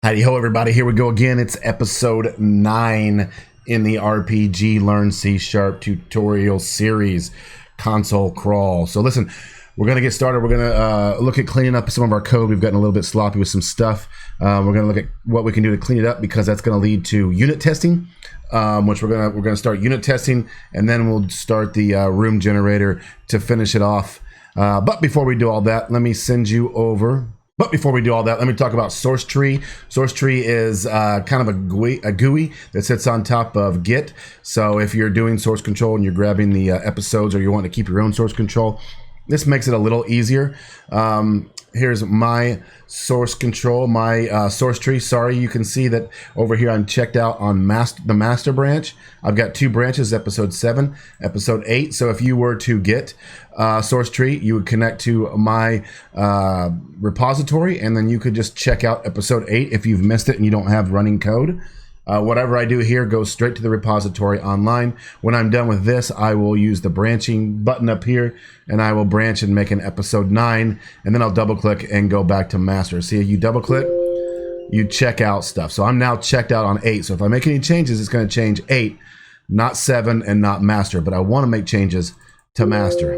Howdy ho, everybody. Here we go again. It's episode 9 in the RPG Learn C# tutorial series, Console Crawl. So listen, we're going to get started. We're going to look at cleaning up some of our code. We've gotten a little bit sloppy with some stuff. We're going to look at what we can do to clean it up, because that's going to lead to unit testing, which we're going to start unit testing, and then we'll start the room generator to finish it off. But before we do all that, let me send you over. But before we do all that, let me talk about source tree. Source tree is kind of a GUI that sits on top of Git. So if you're doing source control and you're grabbing the episodes, or you want to keep your own source control, this makes it a little easier. Here's my source control, my source tree. Sorry, you can see that over here I'm checked out on the master branch. I've got 2 branches, episode 7, episode 8. So if you were to get source tree, you would connect to my repository, and then you could just check out episode 8 if you've missed it and you don't have running code. Whatever I do here goes straight to the repository online. When I'm done with this, I will use the branching button up here, and I will branch and make an episode 9, and then I'll double click and go back to master. See, you double click, you check out stuff. So I'm now checked out on 8. So if I make any changes, it's going to change 8, not 7, and not master. But I want to make changes to master.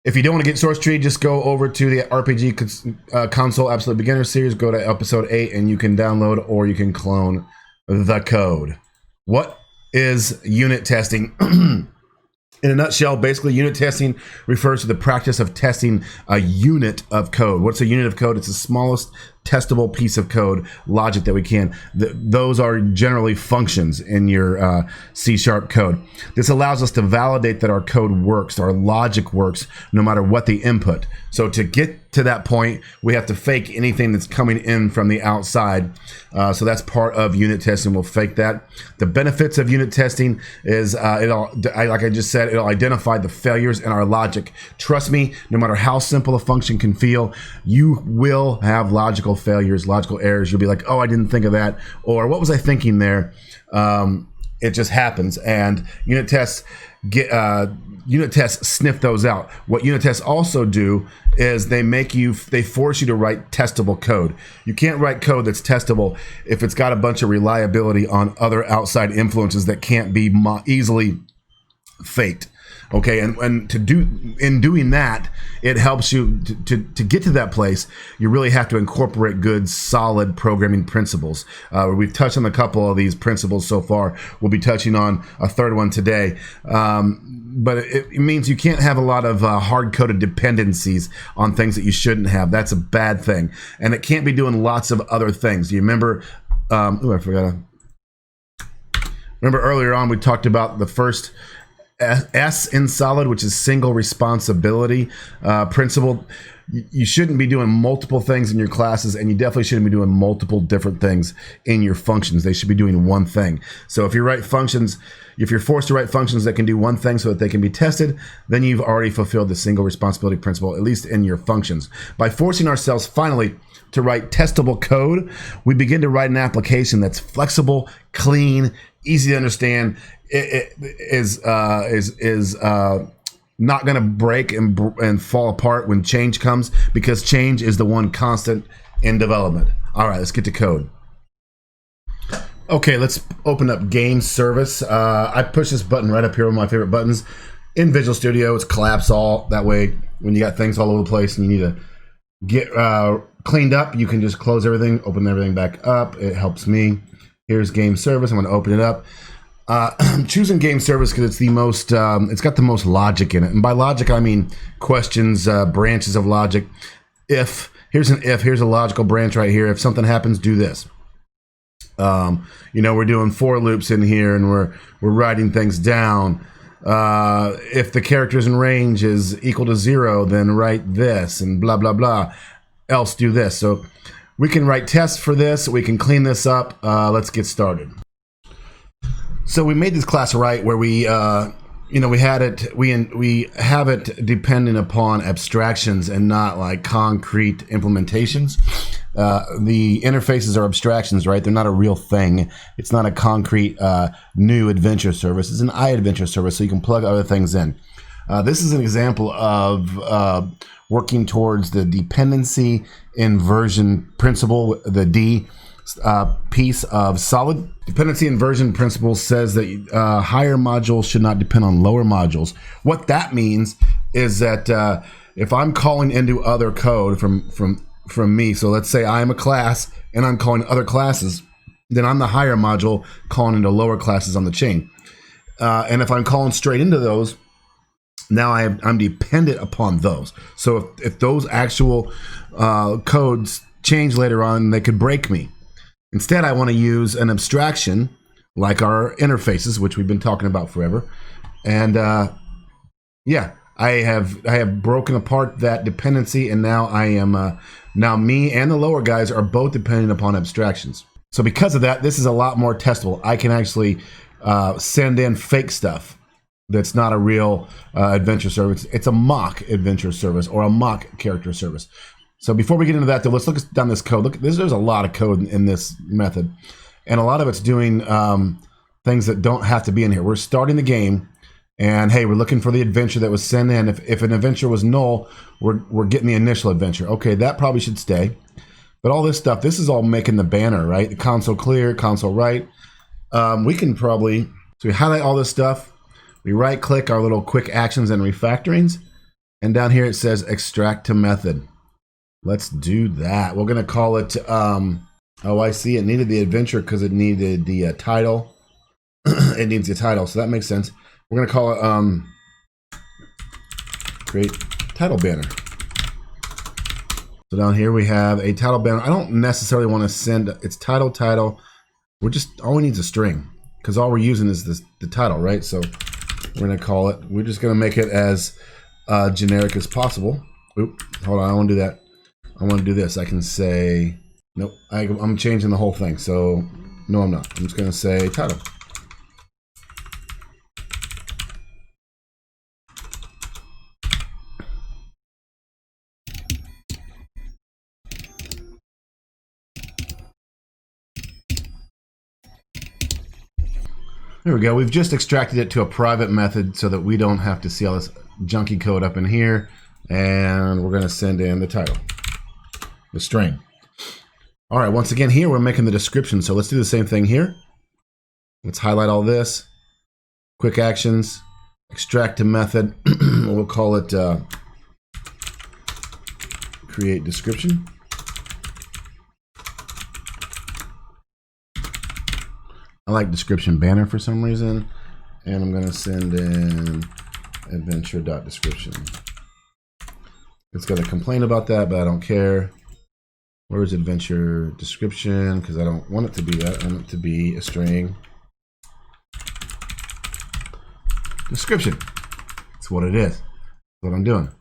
If you don't want to get source tree, just go over to the RPG Console Absolute Beginner Series, go to episode 8, and you can download or you can clone the code. What is unit testing? In a nutshell, basically, unit testing refers to the practice of testing a unit of code. What's a unit of code? It's the smallest testable piece of code, logic that we can. Those are generally functions in your C# code. This allows us to validate that our code works, our logic works, no matter what the input. So to get to that point, we have to fake anything that's coming in from the outside. So that's part of unit testing. We'll fake that. The benefits of unit testing is, like I just said, it'll identify the failures in our logic. Trust me, no matter how simple a function can feel, you will have logical failures, logical errors. You'll be like, oh, I didn't think of that, or what was I thinking there? It just happens, and unit tests sniff those out. What unit tests also do is they force you to write testable code. You can't write code that's testable if it's got a bunch of reliability on other outside influences that can't be easily faked. Okay, and in doing that, it helps you to get to that place. You really have to incorporate good, solid programming principles. We've touched on a couple of these principles so far. We'll be touching on a third one today. But it means you can't have a lot of hard-coded dependencies on things that you shouldn't have. That's a bad thing. And it can't be doing lots of other things. Do you remember? I forgot. Remember earlier on we talked about the first S in solid, which is single responsibility principle. You shouldn't be doing multiple things in your classes, and you definitely shouldn't be doing multiple different things in your functions. They should be doing one thing. So if you write functions, if you're forced to write functions that can do one thing so that they can be tested, then you've already fulfilled the single responsibility principle, at least in your functions. By forcing ourselves finally to write testable code, we begin to write an application that's flexible, clean, easy to understand. It is not going to break and fall apart when change comes, because change is the one constant in development. All right, let's get to code. Okay, let's open up game service. I push this button right up here, one of my favorite buttons. In Visual Studio, it's collapse all. That way, when you got things all over the place and you need to get cleaned up, you can just close everything, open everything back up. It helps me. Here's game service. I'm going to open it up. I'm choosing game service because it's the most, it's got the most logic in it. And by logic, I mean questions, branches of logic. Here's a logical branch right here. If something happens, do this. We're doing for loops in here, and we're writing things down. If the characters in range is equal to 0, then write this, and blah, blah, blah. Else do this. So we can write tests for this. We can clean this up. Let's get started. So we made this class right where we have it dependent upon abstractions and not like concrete implementations. The interfaces are abstractions, right? They're not a real thing. It's not a concrete new adventure service. It's an iAdventure service, so you can plug other things in. This is an example of working towards the Dependency Inversion Principle, the D. piece of solid. Dependency Inversion Principle says that higher modules should not depend on lower modules. What that means is that if I'm calling into other code from me, so let's say I'm a class and I'm calling other classes, then I'm the higher module calling into lower classes on the chain. And if I'm calling straight into those, now I'm dependent upon those. So if those actual codes change later on, they could break me. Instead, I want to use an abstraction like our interfaces, which we've been talking about forever. And yeah, I have broken apart that dependency, and now I am now me and the lower guys are both dependent upon abstractions. So because of that, this is a lot more testable. I can actually send in fake stuff that's not a real adventure service. It's a mock adventure service or a mock character service. So before we get into that, though, let's look down this code. Look, there's a lot of code in this method, and a lot of it's doing things that don't have to be in here. We're starting the game, and hey, we're looking for the adventure that was sent in. If an adventure was null, we're getting the initial adventure. Okay, that probably should stay. But all this stuff, this is all making the banner, right? The console clear, console right. We can probably, so we highlight all this stuff. We right click our little quick actions and refactorings. And down here it says extract to method. Let's do that. We're going to call it, oh, I see. It needed the adventure because it needed the title. It needs the title, so that makes sense. We're going to call it create title banner. So down here we have a title banner. I don't necessarily want to send its title. We're just, all we need is a string because all we're using is the title, right? So we're going to call it, we're just going to make it as generic as possible. Oop, hold on, I don't want to do that. I want to do this. I can say, nope, I'm changing the whole thing. So no, I'm not. I'm just going to say title. There we go. We've just extracted it to a private method so that we don't have to see all this junky code up in here. And we're going to send in the title, the string. All right, once again here, we're making the description. So let's do the same thing here. Let's highlight all this. Quick actions, extract to method. We'll call it create description. I like description banner for some reason, and I'm going to send in adventure.description. It's got a complaint about that, but I don't care. Where's adventure description? Because I don't want it to be that. I want it to be a string. Description. That's what it is. That's what I'm doing.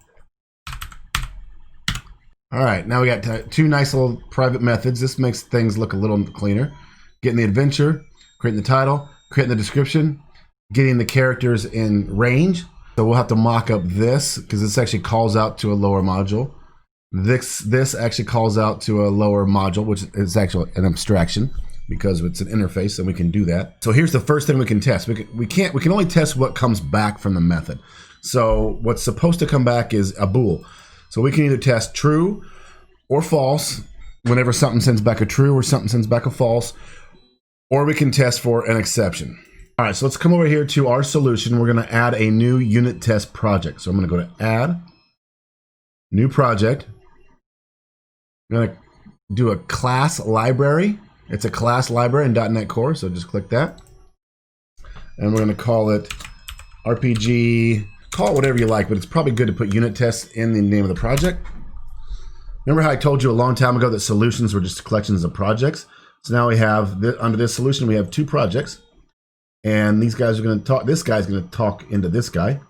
All right, now we got two nice little private methods. This makes things look a little cleaner. Getting the adventure, creating the title, creating the description, getting the characters in range. So we'll have to mock up this because this actually calls out to a lower module. This actually calls out to a lower module, which is actually an abstraction because it's an interface, and we can do that. So here's the first thing we can test. We can only test what comes back from the method. So what's supposed to come back is a bool. So we can either test true or false whenever something sends back a true or something sends back a false, or we can test for an exception. All right, so let's come over here to our solution. We're going to add a new unit test project. So I'm going to go to add, new project. I'm going to do a class library. It's a class library in .NET Core, so just click that. And we're going to call it RPG, call it whatever you like, but it's probably good to put unit tests in the name of the project. Remember how I told you a long time ago that solutions were just collections of projects? So now we have, under this solution, we have two projects. And these guys are going to talk, this guy's going to talk into this guy.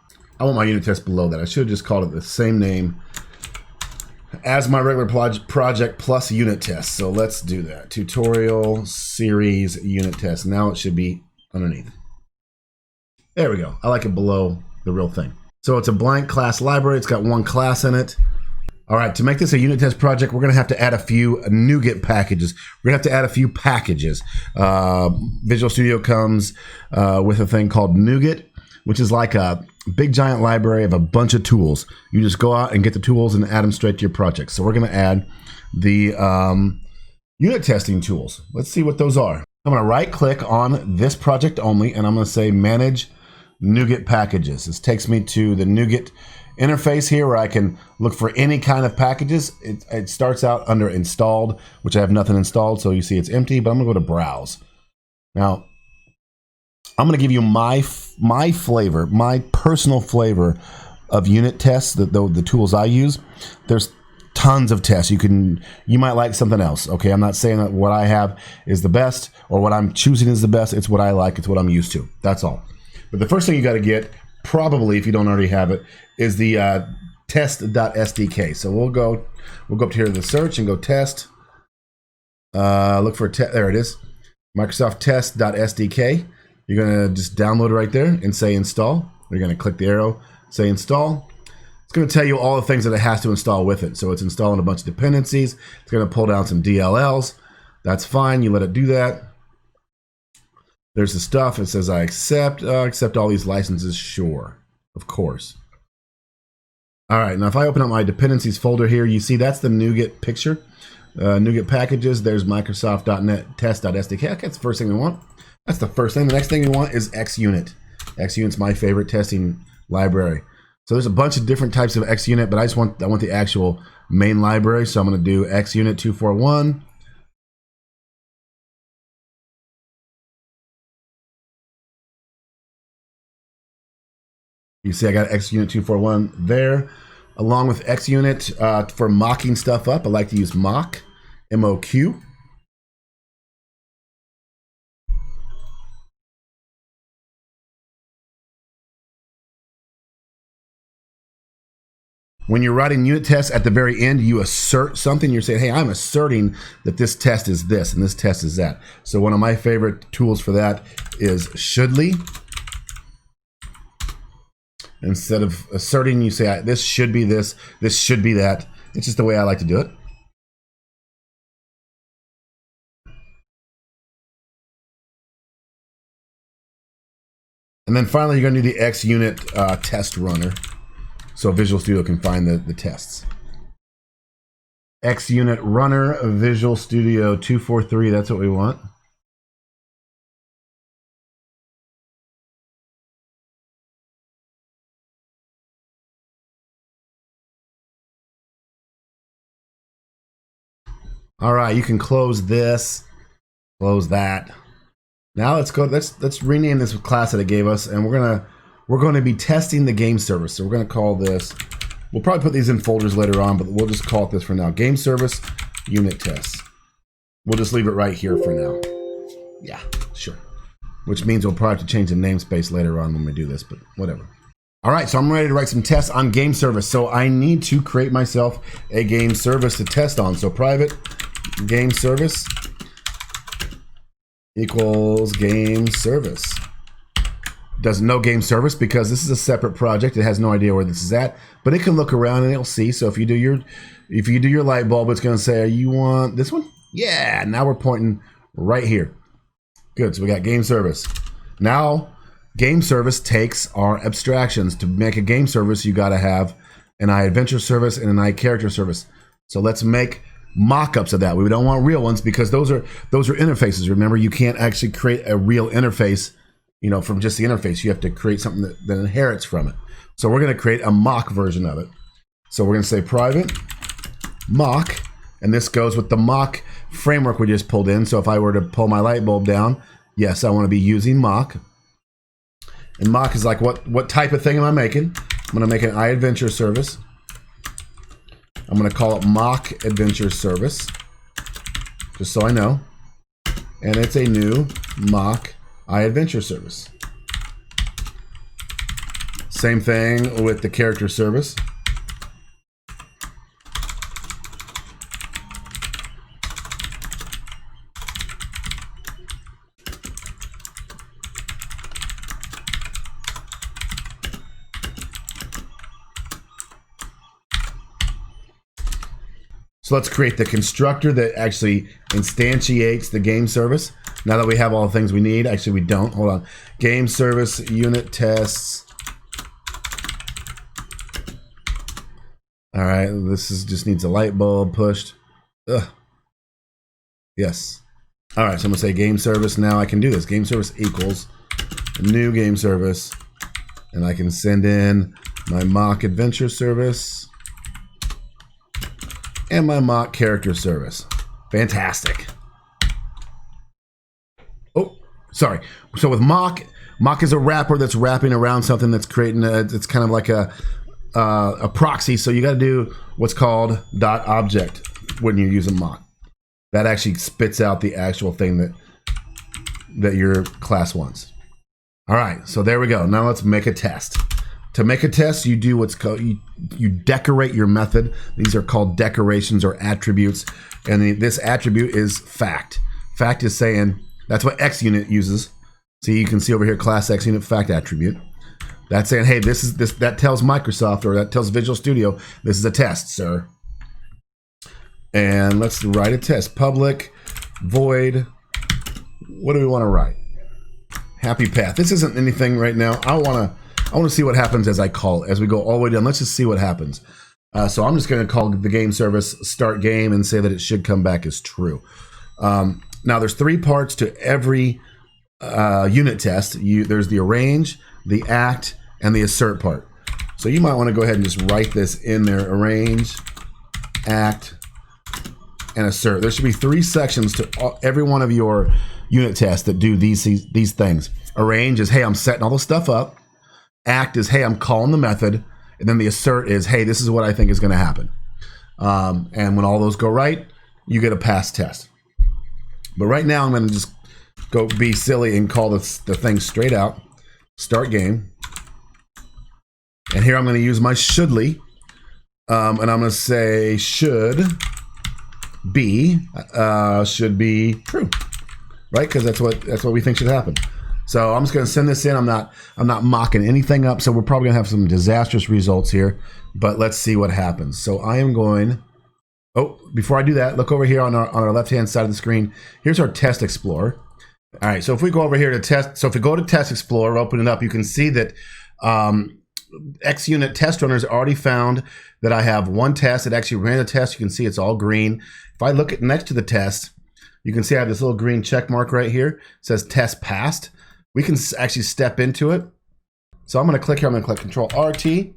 I want my unit test below that. I should have just called it the same name as my regular project plus unit test. So let's do that. Tutorial series unit test. Now it should be underneath. There we go. I like it below the real thing. So it's a blank class library. It's got one class in it. All right, to make this a unit test project, we're going to have to add a few Nuget packages. We're going to have to add a few packages. Visual Studio comes with a thing called Nuget, which is like a big giant library of a bunch of tools. You just go out and get the tools and add them straight to your project. So we're going to add the Unit testing tools. Let's see what those are. I'm going to right click on this project only, and I'm going to say manage Nuget packages. This takes me to the Nuget interface here where I can look for any kind of packages. It starts out under installed, which I have nothing installed, so you see it's empty, but I'm going to go to browse. Now, I'm going to give you my flavor, my personal flavor of unit tests, the tools I use. There's tons of tests. You might like something else. Okay, I'm not saying that what I have is the best or what I'm choosing is the best. It's what I like. It's what I'm used to. That's all. But the first thing you got to get, probably if you don't already have it, is the test.sdk. So we'll go up here to the search and go test. Look for there it is, Microsoft test.sdk. You're gonna just download it right there and say install. You're gonna click the arrow, say install. It's gonna tell you all the things that it has to install with it. So it's installing a bunch of dependencies. It's gonna pull down some DLLs. That's fine. You let it do that. There's the stuff. It says I accept all these licenses. Sure, of course. All right, now if I open up my dependencies folder here, you see that's the Nuget picture. Nuget packages. There's Microsoft.NET test.sdk. Okay, that's the first thing we want. That's the first thing. The next thing we want is XUnit. XUnit's my favorite testing library. So there's a bunch of different types of XUnit, but I want the actual main library. So I'm going to do XUnit 241. You see I got XUnit 241 there. Along with XUnit for mocking stuff up, I like to use mock, M-O-Q. When you're writing unit tests at the very end, you assert something. You're saying, hey, I'm asserting that this test is this and this test is that. So one of my favorite tools for that is shouldly. Instead of asserting, you say, this should be this should be that. It's just the way I like to do it. And then finally, you're going to do the XUnit test runner, so Visual Studio can find the tests. XUnit runner, Visual Studio 243, that's what we want. All right, you can close this, close that. Now let's go. Let's rename this class that it gave us, and we're gonna be testing the game service. So we're gonna call this. We'll probably put these in folders later on, but we'll just call it this for now. Game service unit tests. We'll just leave it right here for now. Yeah, sure. Which means we'll probably have to change the namespace later on when we do this, but whatever. All right, so I'm ready to write some tests on game service. So I need to create myself a game service to test on. So private game service equals game service. Doesn't know game service because this is a separate project. It has no idea where this is at, but it can look around and it'll see. So if you do your light bulb, it's going to say, you want this one? Yeah, now we're pointing right here. Good, so we got game service. Now, game service takes our abstractions. To make a game service, you got to have an iAdventure service and an iCharacter service. So let's make mock-ups of that. We don't want real ones because those are interfaces. Remember, you can't actually create a real interface, from just the interface. You have to create something that inherits from it. So we're going to create a mock version of it. So we're going to say private mock, and this goes with the mock framework we just pulled in. So if I were to pull my light bulb down, yes, I want to be using mock. And mock is like, what type of thing am I making? I'm going to make an iAdventure service. I'm going to call it mock adventure service, just so I know. And it's a new mock iAdventure service. Same thing with the character service. So let's create the constructor that actually instantiates the game service. Now that we have all the things we need, actually we don't, hold on. Game service unit tests. All right, this just needs a light bulb pushed. Ugh. Yes. All right, so I'm gonna say game service. Now I can do this. Game service equals new game service, and I can send in my mock adventure service and my mock character service. Fantastic. Oh, sorry. So with mock is a wrapper that's wrapping around something that's creating it's kind of like a proxy. So you got to do what's called .object when you're using mock. That actually spits out the actual thing that your class wants. All right, so there we go. Now let's make a test. To make a test, you do what's called, you decorate your method. These are called decorations or attributes. And this attribute is fact. Fact is saying, that's what XUnit uses. So you can see over here, class XUnit fact attribute. That's saying, hey, that tells Microsoft, or that tells Visual Studio, this is a test, sir. And let's write a test. Public void. What do we want to write? Happy path. This isn't anything right now. I want to see what happens as I call it. As we go all the way down, let's just see what happens. So I'm just going to call the game service start game and say that it should come back as true. Now there's 3 parts to every unit test. There's the arrange, the act, and the assert part. So you might want to go ahead and just write this in there. Arrange, act, and assert. There should be 3 sections to every one of your unit tests that do these things. Arrange is, hey, I'm setting all the stuff up. Act is, hey, I'm calling the method. And then the assert is, hey, this is what I think is going to happen. And when all those go right, you get a pass test. But right now, I'm going to just go be silly and call the thing straight out. Start game. And here I'm going to use my shouldly. And I'm going to say should be true. Right? Because that's what we think should happen. So I'm just going to send this in. I'm not mocking anything up. So we're probably going to have some disastrous results here. But let's see what happens. So I am going. Oh, before I do that, look over here on our left-hand side of the screen. Here's our Test Explorer. All right. So if we go over here to test. So if we go to Test Explorer, open it up, you can see that XUnit test runners already found that I have one test. It actually ran a test. You can see it's all green. If I look at next to the test, you can see I have this little green check mark right here. It says test passed. We can actually step into it. So I'm going to click here. I'm going to click Control RT, and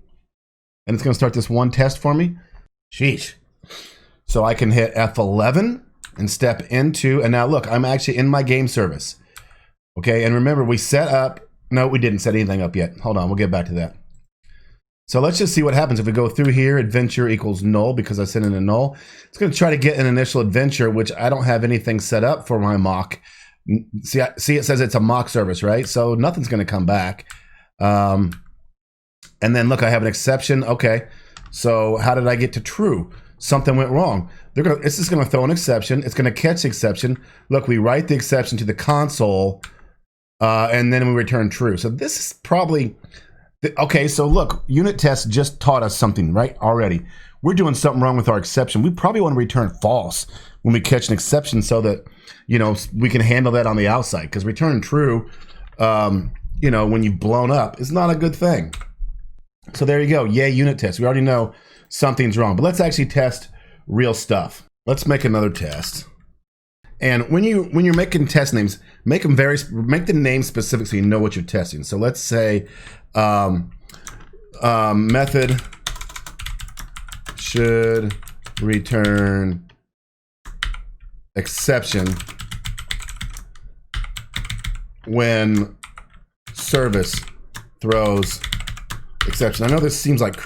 it's going to start this one test for me. Sheesh. So I can hit F11 and step into, and now look, I'm actually in my game service. Okay, and remember we set up, no, we didn't set anything up yet. Hold on, we'll get back to that. So let's just see what happens if we go through here. Adventure equals null because I sent in a null. It's going to try to get an initial adventure, which I don't have anything set up for my mock. See, it says it's a mock service, right? So nothing's going to come back. And then look, I have an exception. Okay, so how did I get to true? Something went wrong. It's just going to throw an exception. It's going to catch the exception. Look, we write the exception to the console, and then we return true. So this is probably... Okay, so look, unit tests just taught us something, right? Already. We're doing something wrong with our exception. We probably want to return false when we catch an exception so that, we can handle that on the outside. Because return true, when you've blown up is not a good thing. So there you go. Yay, unit test. We already know something's wrong. But let's actually test real stuff. Let's make another test. And when you're making test names, make the name specific so you know what you're testing. So let's say method should return exception when service throws exception. I know this seems like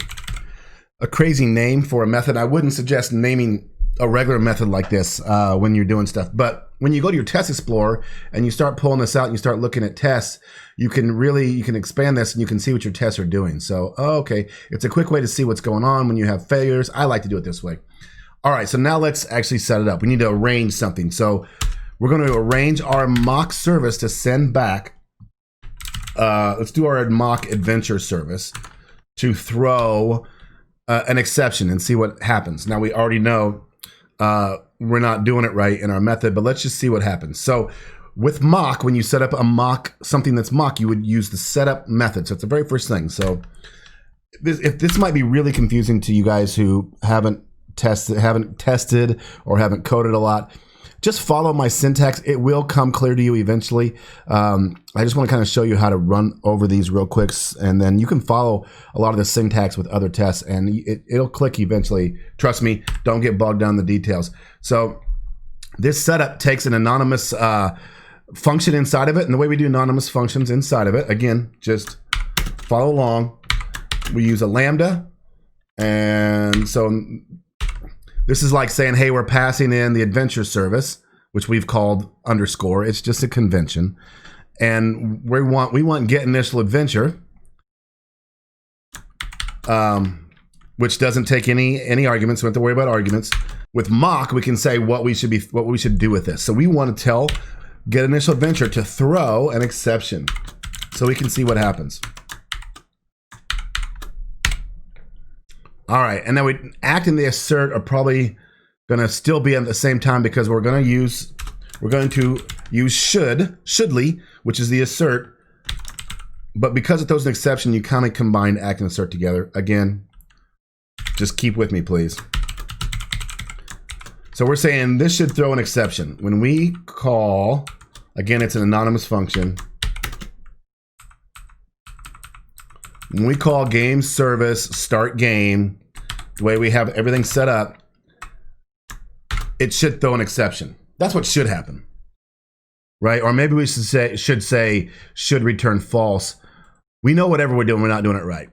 a crazy name for a method. I wouldn't suggest naming a regular method like this when you're doing stuff. But when you go to your Test Explorer and you start pulling this out and you start looking at tests, you can expand this and you can see what your tests are doing. So, okay, it's a quick way to see what's going on when you have failures. I like to do it this way. All right, so now let's actually set it up. We need to arrange something. So we're going to arrange our mock service to send back. Let's do our mock adventure service to throw an exception and see what happens. Now we already know we're not doing it right in our method, but let's just see what happens. So with mock, when you set up a mock, something that's mock, you would use the setup method. So it's the very first thing. So this might be really confusing to you guys who haven't tested or haven't coded a lot. just follow my syntax. It will come clear to you eventually. I just want to kind of show you how to run over these real quick, and then you can follow a lot of the syntax with other tests, and it'll click eventually. Trust me, don't get bogged down in the details. So this setup takes an anonymous function inside of it, and the way we do anonymous functions inside of it, again, just follow along. We use a lambda, and so this is like saying, hey, we're passing in the adventure service, which we've called underscore. It's just a convention. And we want get initial adventure, which doesn't take any arguments. We don't have to worry about arguments. With mock, we can say what we should do with this. So we want to tell get initial adventure to throw an exception so we can see what happens. All right, and then we act and the assert are probably going to still be at the same time because we're going to use shouldly, which is the assert. But because it throws an exception, you kind of combine act and assert together. Again, just keep with me, please. So we're saying this should throw an exception. When we call, again, it's an anonymous function. When we call game service start game, the way we have everything set up, it should throw an exception. That's what should happen, right? Or maybe we should say should return false. We know whatever we're doing, we're not doing it right.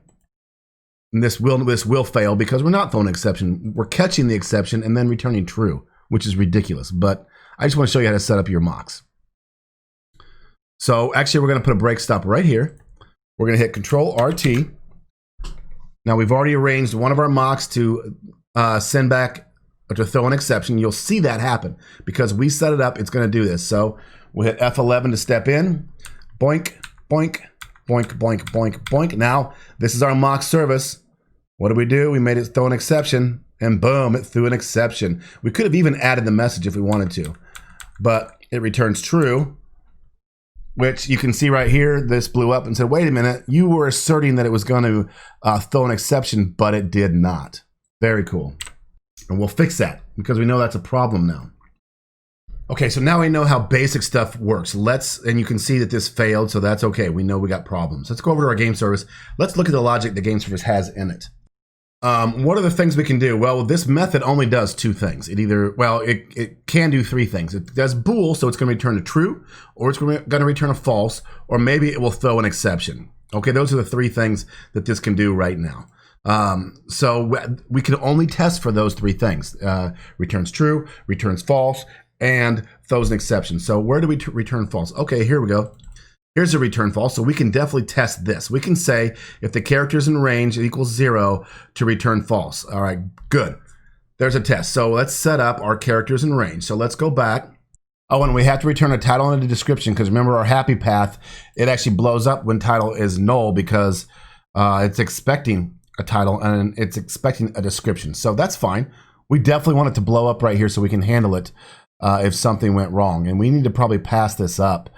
And this will fail because we're not throwing an exception. We're catching the exception and then returning true, which is ridiculous. But I just want to show you how to set up your mocks. So actually, we're going to put a break stop right here. We're going to hit Control RT. Now we've already arranged one of our mocks to send back or to throw an exception. You'll see that happen because we set it up. It's going to do this. So we'll hit F11 to step in. Boink, boink, boink, boink, boink, boink. Now this is our mock service. What do? We made it throw an exception, and boom, it threw an exception. We could have even added the message if we wanted to, but it returns true, which you can see right here. This blew up and said, wait a minute, you were asserting that it was going to throw an exception, but it did not. Very cool. And we'll fix that because we know that's a problem now. Okay, so now we know how basic stuff works. And you can see that this failed, so that's okay. We know we got problems. Let's go over to our game service. Let's look at the logic the game service has in it. What are the things we can do? Well, this method only does two things. It can do three things. It does bool, so it's going to return a true, or it's going to return a false, or maybe it will throw an exception. Okay, those are the three things that this can do right now. So we can only test for those three things. Returns true, returns false, and throws an exception. So where do we return false? Okay, here we go. Here's a return false, so we can definitely test this. We can say if the character's in range equals 0 to return false. All right, good. There's a test. So let's set up our characters in range. So let's go back. Oh, and we have to return a title and a description because remember our happy path, it actually blows up when title is null because it's expecting a title and it's expecting a description. So that's fine. We definitely want it to blow up right here so we can handle it if something went wrong. And we need to probably pass this up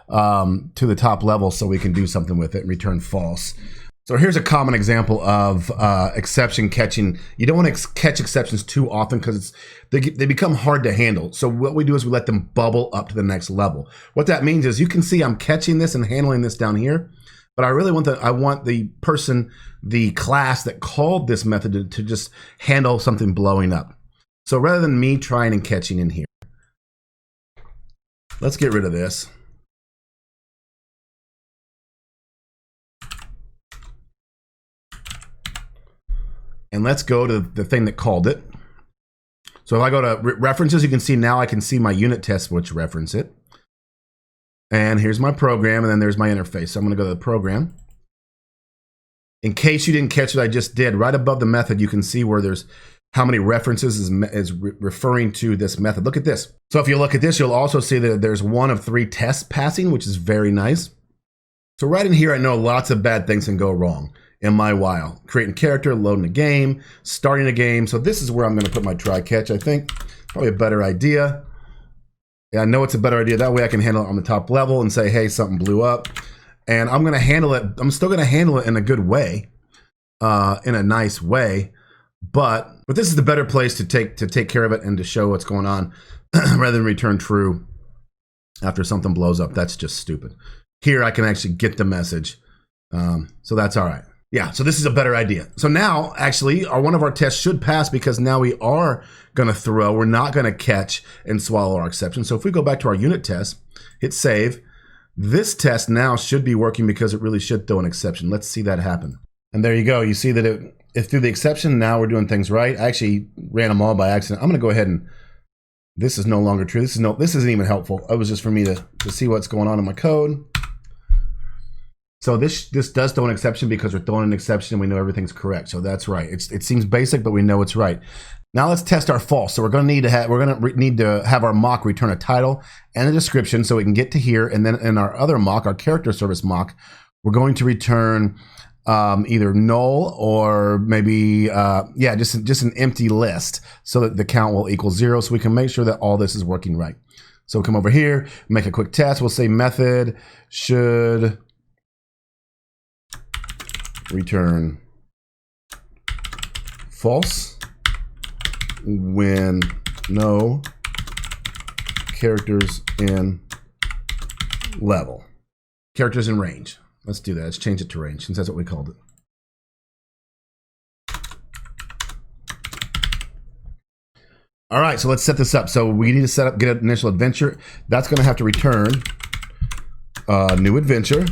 to the top level so we can do something with it and return false. So here's a common example of exception catching. You don't want to catch exceptions too often because they become hard to handle. So what we do is we let them bubble up to the next level. What that means is you can see I'm catching this and handling this down here, but I really want the person, the class that called this method to just handle something blowing up. So rather than me trying and catching in here, let's get rid of this. And let's go to the thing that called it. So if I go to references, you can see now I can see my unit tests which reference it. And here's my program, and then there's my interface. So I'm going to go to the program. In case you didn't catch what I just did, right above the method, you can see where there's how many references is referring to this method. Look at this. So if you look at this, you'll also see that there's 1 of 3 tests passing, which is very nice. So right in here, I know lots of bad things can go wrong in my while. Creating character, loading a game, starting a game. So this is where I'm going to put my try catch, I think. Probably a better idea. Yeah, I know it's a better idea. That way I can handle it on the top level and say, hey, something blew up. And I'm going to handle it. I'm still going to handle it in a good way, in a nice way. But But this is the better place to take care of it and to show what's going on rather than return true after something blows up. That's just stupid. Here I can actually get the message. So that's all right. Yeah, so this is a better idea. So now, actually, one of our tests should pass because now we are going to throw. We're not going to catch and swallow our exception. So if we go back to our unit test, hit save, this test now should be working because it really should throw an exception. Let's see that happen. And there you go. You see that it threw the exception. Now we're doing things right. I actually ran them all by accident. I'm going to go ahead and, this is no longer true. This isn't even helpful. It was just for me to see what's going on in my code. So this does throw an exception because we're throwing an exception and we know everything's correct. So that's right. It seems basic, but we know it's right. Now let's test our false. So we're going to need to have our mock return a title and a description so we can get to here. And then in our other mock, our character service mock, we're going to return either null or maybe just an empty list so that the count will equal 0. So we can make sure that all this is working right. So we'll come over here, make a quick test. We'll say method should return false when no characters in level. Characters in range. Let's do that. Let's change it to range since that's what we called it. All right, so let's set this up. So we need to set up get an initial adventure. That's going to have to return new adventure.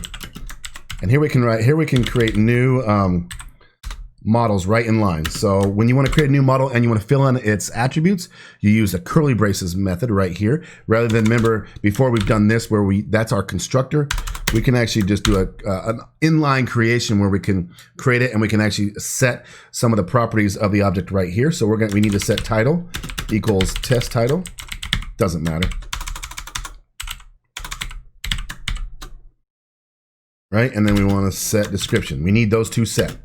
And here we can create new models right in line. So when you want to create a new model and you want to fill in its attributes, you use a curly braces method right here. Rather than, remember, before we've done this where that's our constructor, we can actually just do an inline creation where we can create it and we can actually set some of the properties of the object right here. So we need to set title equals test title. Doesn't matter. Right, and then we want to set description. We need those two set.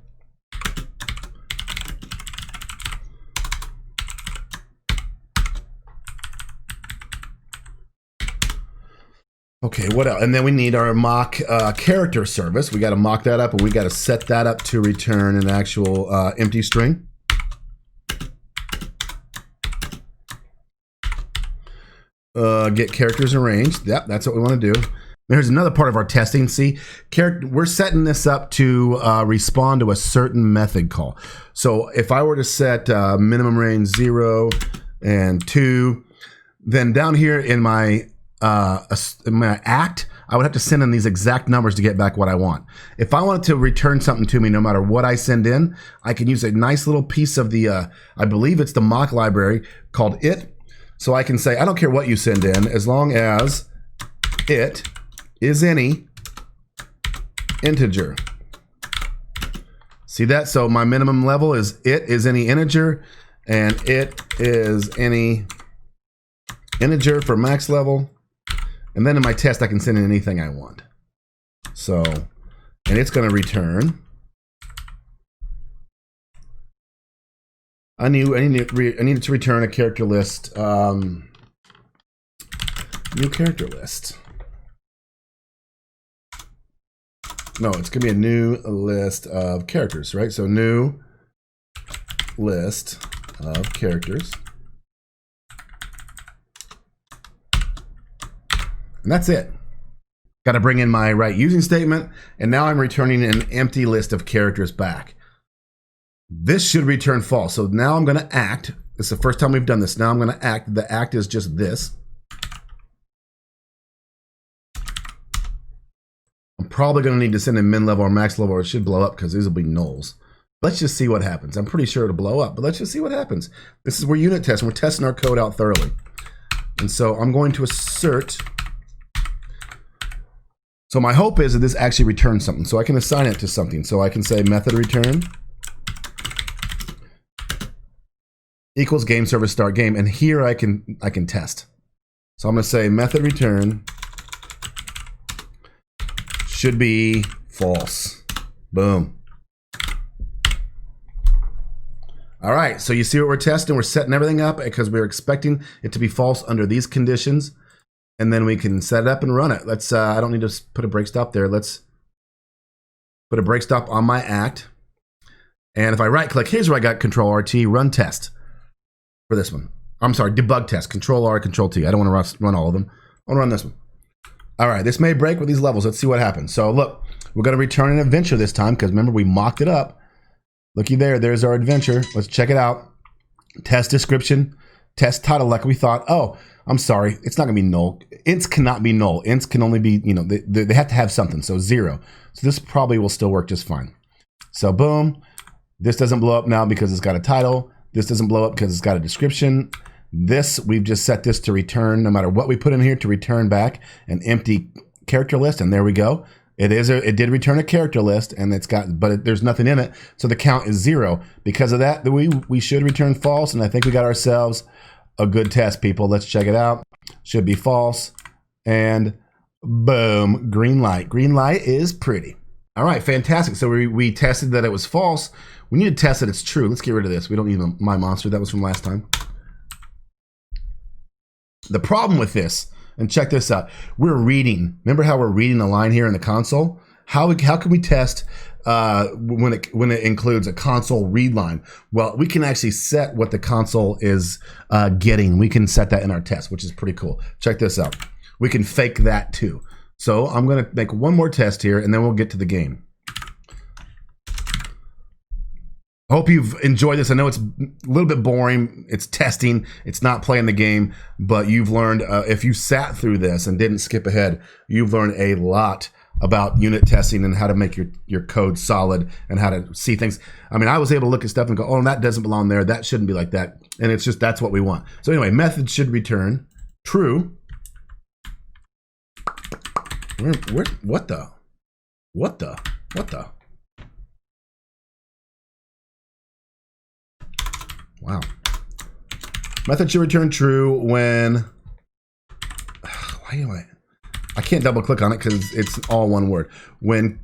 Okay, what else? And then we need our mock character service. We got to mock that up, and we got to set that up to return an actual empty string. Get characters arranged. Yep, that's what we want to do. There's another part of our testing. See, we're setting this up to respond to a certain method call. So if I were to set minimum range 0 and 2, then down here in my act, I would have to send in these exact numbers to get back what I want. If I wanted to return something to me, no matter what I send in, I can use a nice little piece of the, I believe it's the mock library called it. So I can say, I don't care what you send in, as long as it is any integer. See that? So my minimum level is it is any integer, and it is any integer for max level. And then in my test, I can send in anything I want. So, and it's going to return. I needed to return a character list. New character list. No, it's going to be a new list of characters, right? So new list of characters. And that's it. Got to bring in my right using statement. And now I'm returning an empty list of characters back. This should return false. So now I'm going to act. This is the first time we've done this. Now I'm going to act. The act is just this. I'm probably going to need to send in min level or max level, or it should blow up because these will be nulls. Let's just see what happens. I'm pretty sure it'll blow up, but let's just see what happens. This is where unit testing. We're testing our code out thoroughly. And so I'm going to assert. So my hope is that this actually returns something. So I can assign it to something. So I can say method return equals game service start game. And here I can test. So I'm going to say method return should be false. Boom. All right, so you see what we're testing. We're setting everything up because we're expecting it to be false under these conditions. And then we can set it up and run it. Let's, I don't need to put a break stop there. Let's put a break stop on my act. And if I right click, here's where I got Control RT, run test for this one. I'm sorry, debug test, Control R, Control T. I don't want to run all of them. I want to run this one. All right, this may break with these levels. Let's see what happens. So look, we're going to return an adventure this time because remember we mocked it up. Looky there, there's our adventure. Let's check it out. Test description, test title like we thought. Oh, I'm sorry, it's not going to be null. Ints cannot be null. Ints can only be, they have to have something, so 0. So this probably will still work just fine. So boom, this doesn't blow up now because it's got a title. This doesn't blow up because it's got a description. This, we've just set this to return, no matter what we put in here, to return back an empty character list, and there we go. It did return a character list, and there's nothing in it, so the count is 0. Because of that, we should return false, and I think we got ourselves a good test, people. Let's check it out. Should be false, and boom, green light. Green light is pretty. All right, fantastic. So we tested that it was false. We need to test that it's true. Let's get rid of this. We don't need my monster. That was from last time. The problem with this, and check this out, we're reading. Remember how we're reading the line here in the console? How can we test when it includes a console read line? Well, we can actually set what the console is getting. We can set that in our test, which is pretty cool. Check this out. We can fake that too. So I'm going to make one more test here, and then we'll get to the game. I hope you've enjoyed this. I know it's a little bit boring. It's testing. It's not playing the game, but you've learned, if you sat through this and didn't skip ahead, you've learned a lot about unit testing and how to make your code solid and how to see things. I mean, I was able to look at stuff and go, oh, that doesn't belong there. That shouldn't be like that. And it's just, that's what we want. So anyway, method should return true. What the? Wow. Method should return true when, I can't double click on it because it's all one word. When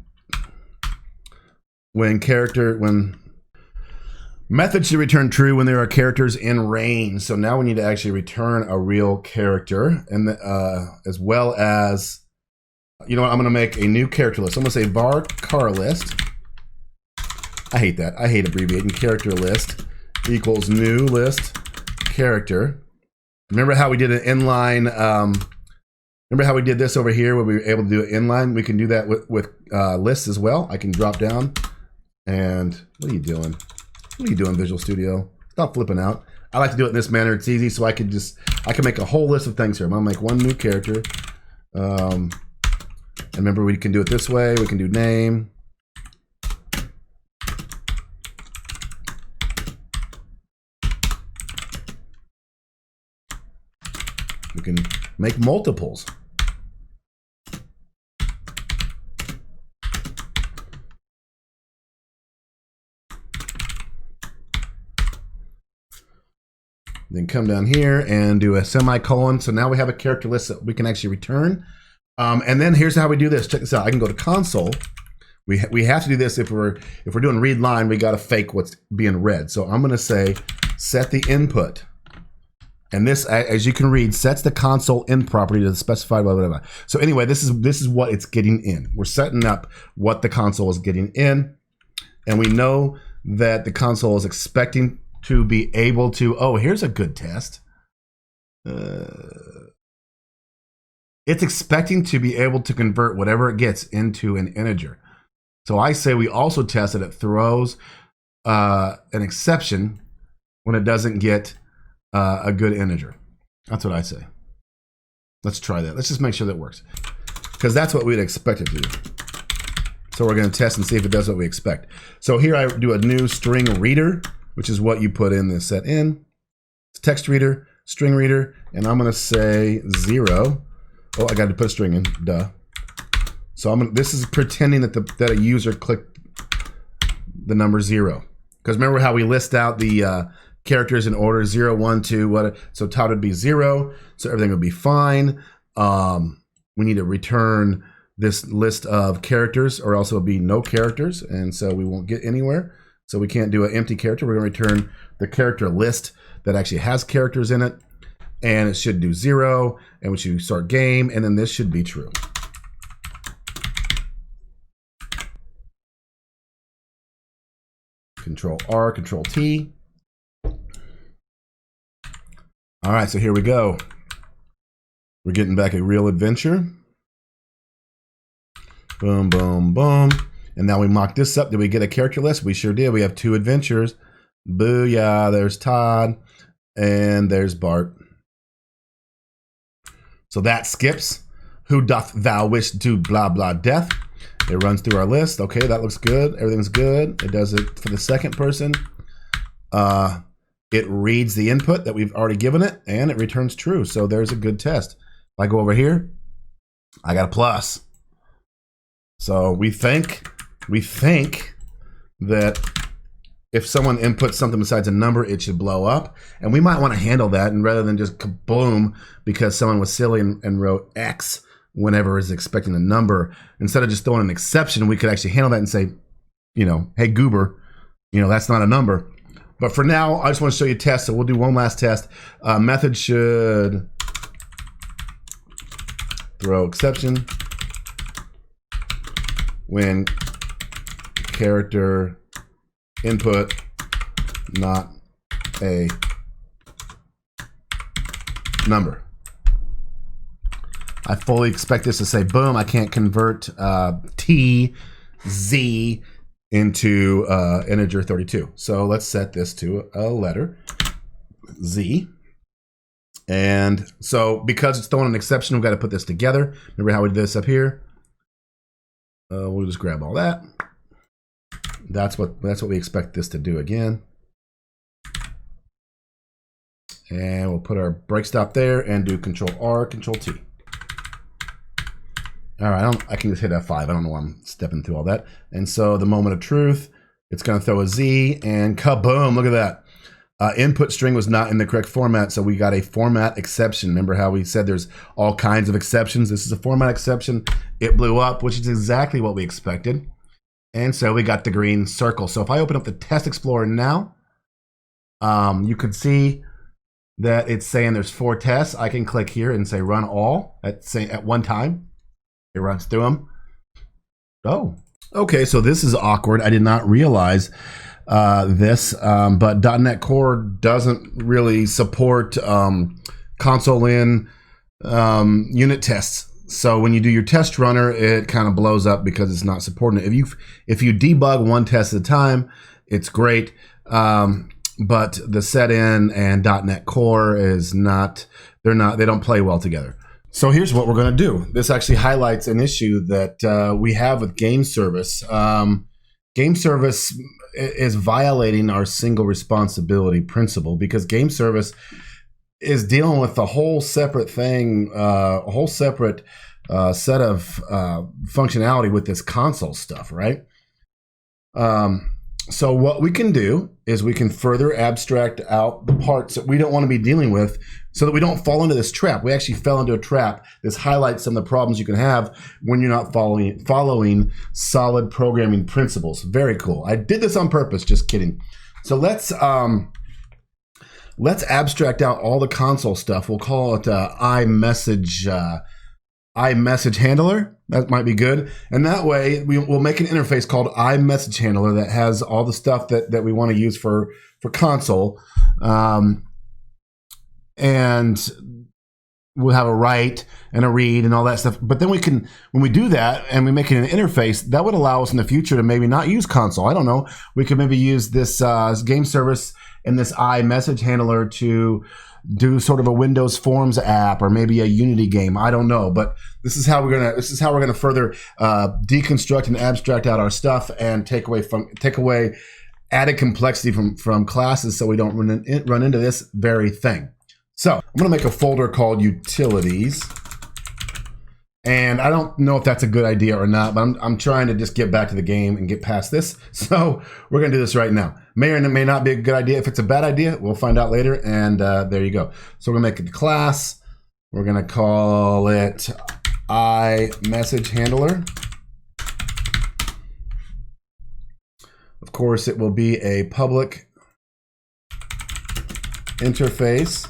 method should return true when there are characters in range. So now we need to actually return a real character, and as well as, you know what, I'm going to make a new character list. I'm going to say var car list. I hate that. I hate abbreviating. Character list equals new list character. Remember how we did an inline, remember how we did this over here where we were able to do it inline? We can do that with lists as well. I can drop down and, what are you doing? What are you doing, Visual Studio? Stop flipping out. I like to do it in this manner. It's easy, so I can make a whole list of things here. I'm gonna make one new character. And remember, we can do it this way. We can do name. We can make multiples. Then come down here and do a semicolon. So now we have a character list that we can actually return. And then here's how we do this. Check this out. I can go to console. We have to do this if we're doing read line. We got to fake what's being read. So I'm going to say set the input. And this, as you can read, sets the console in property to the specified blah, blah, blah. So anyway, this is what it's getting in. We're setting up what the console is getting in. And we know that the console is expecting to be able to, oh, here's a good test. It's expecting to be able to convert whatever it gets into an integer. So I say we also test that it throws an exception when it doesn't get a good integer. That's what I say. Let's try that. Let's just make sure that works, because that's what we'd expect it to do. So we're going to test and see if it does what we expect. So here I do a new string reader, which is what you put in the set in. It's text reader, string reader, and I'm going to say 0. Oh, I got to put a string in. Duh. So this is pretending that a user clicked the number 0. Because remember how we list out the characters in order 0, 1, 2, what? So top would be 0. So everything would be fine. We need to return this list of characters, or else it'll be no characters, and so we won't get anywhere. So we can't do an empty character. We're going to return the character list that actually has characters in it, and it should do 0, and we should start game, and then this should be true. Control R, Control T. All right, so here we go. We're getting back a real adventure. Boom, boom, boom. And now we mock this up. Did we get a character list? We sure did. We have 2 adventures. Booyah, there's Todd and there's Bart. So that skips. Who doth thou wish to blah, blah, death? It runs through our list. Okay, that looks good. Everything's good. It does it for the second person. It reads the input that we've already given it, and it returns true. So there's a good test. If I go over here, I got a plus. So we think that if someone inputs something besides a number, it should blow up. And we might want to handle that, and rather than just kaboom because someone was silly and wrote X whenever is expecting a number, instead of just throwing an exception, we could actually handle that and say, you know, hey goober, you know, that's not a number. But for now, I just want to show you a test, so we'll do one last test. Method should throw exception when character input not a number. I fully expect this to say, boom, I can't convert T, Z into integer 32. So let's set this to a letter, Z. And so because it's throwing an exception, we've got to put this together. Remember how we did this up here? We'll just grab all that. That's what we expect this to do again. And we'll put our break stop there and do Control R, Control T. All right, I can just hit F5. I don't know why I'm stepping through all that. And so the moment of truth, it's going to throw a Z and kaboom, look at that. Input string was not in the correct format, so we got a format exception. Remember how we said there's all kinds of exceptions? This is a format exception. It blew up, which is exactly what we expected. And so we got the green circle. So if I open up the Test Explorer now, you can see that it's saying there's 4 tests. I can click here and say run all at one time. It runs through them. Oh, okay. So this is awkward. I did not realize this, but .NET Core doesn't really support console in unit tests. So when you do your test runner, it kind of blows up because it's not supporting it. If you debug one test at a time, it's great. But the set-in and .NET Core is not. They don't play well together. So here's what we're going to do. This actually highlights an issue that we have with game service. Game service is violating our single responsibility principle because game service is dealing with a whole separate thing, a whole separate set of functionality with this console stuff, right? So what we can do is we can further abstract out the parts that we don't want to be dealing with so that we don't fall into this trap. We actually fell into a trap. This highlights some of the problems you can have when you're not following solid programming principles. Very cool. I did this on purpose, just kidding. So let's abstract out all the console stuff. We'll call it iMessage handler. That might be good. And that way we'll make an interface called iMessage handler that has all the stuff that we want to use for console. And we'll have a write and a read and all that stuff. But then we can, when we do that and we make it an interface, that would allow us in the future to maybe not use console. I don't know. We could maybe use this game service and this iMessage handler to do sort of a Windows Forms app or maybe a Unity game. I don't know, but this is how we're gonna further deconstruct and abstract out our stuff and take away added complexity from classes, so we don't run into this very thing. So I'm gonna make a folder called Utilities, and I don't know if that's a good idea or not, but I'm trying to just get back to the game and get past this. So we're gonna do this right now. May or may not be a good idea. If it's a bad idea, we'll find out later. And there you go. So we're gonna make it a class. We're gonna call it iMessage handler. Of course, it will be a public interface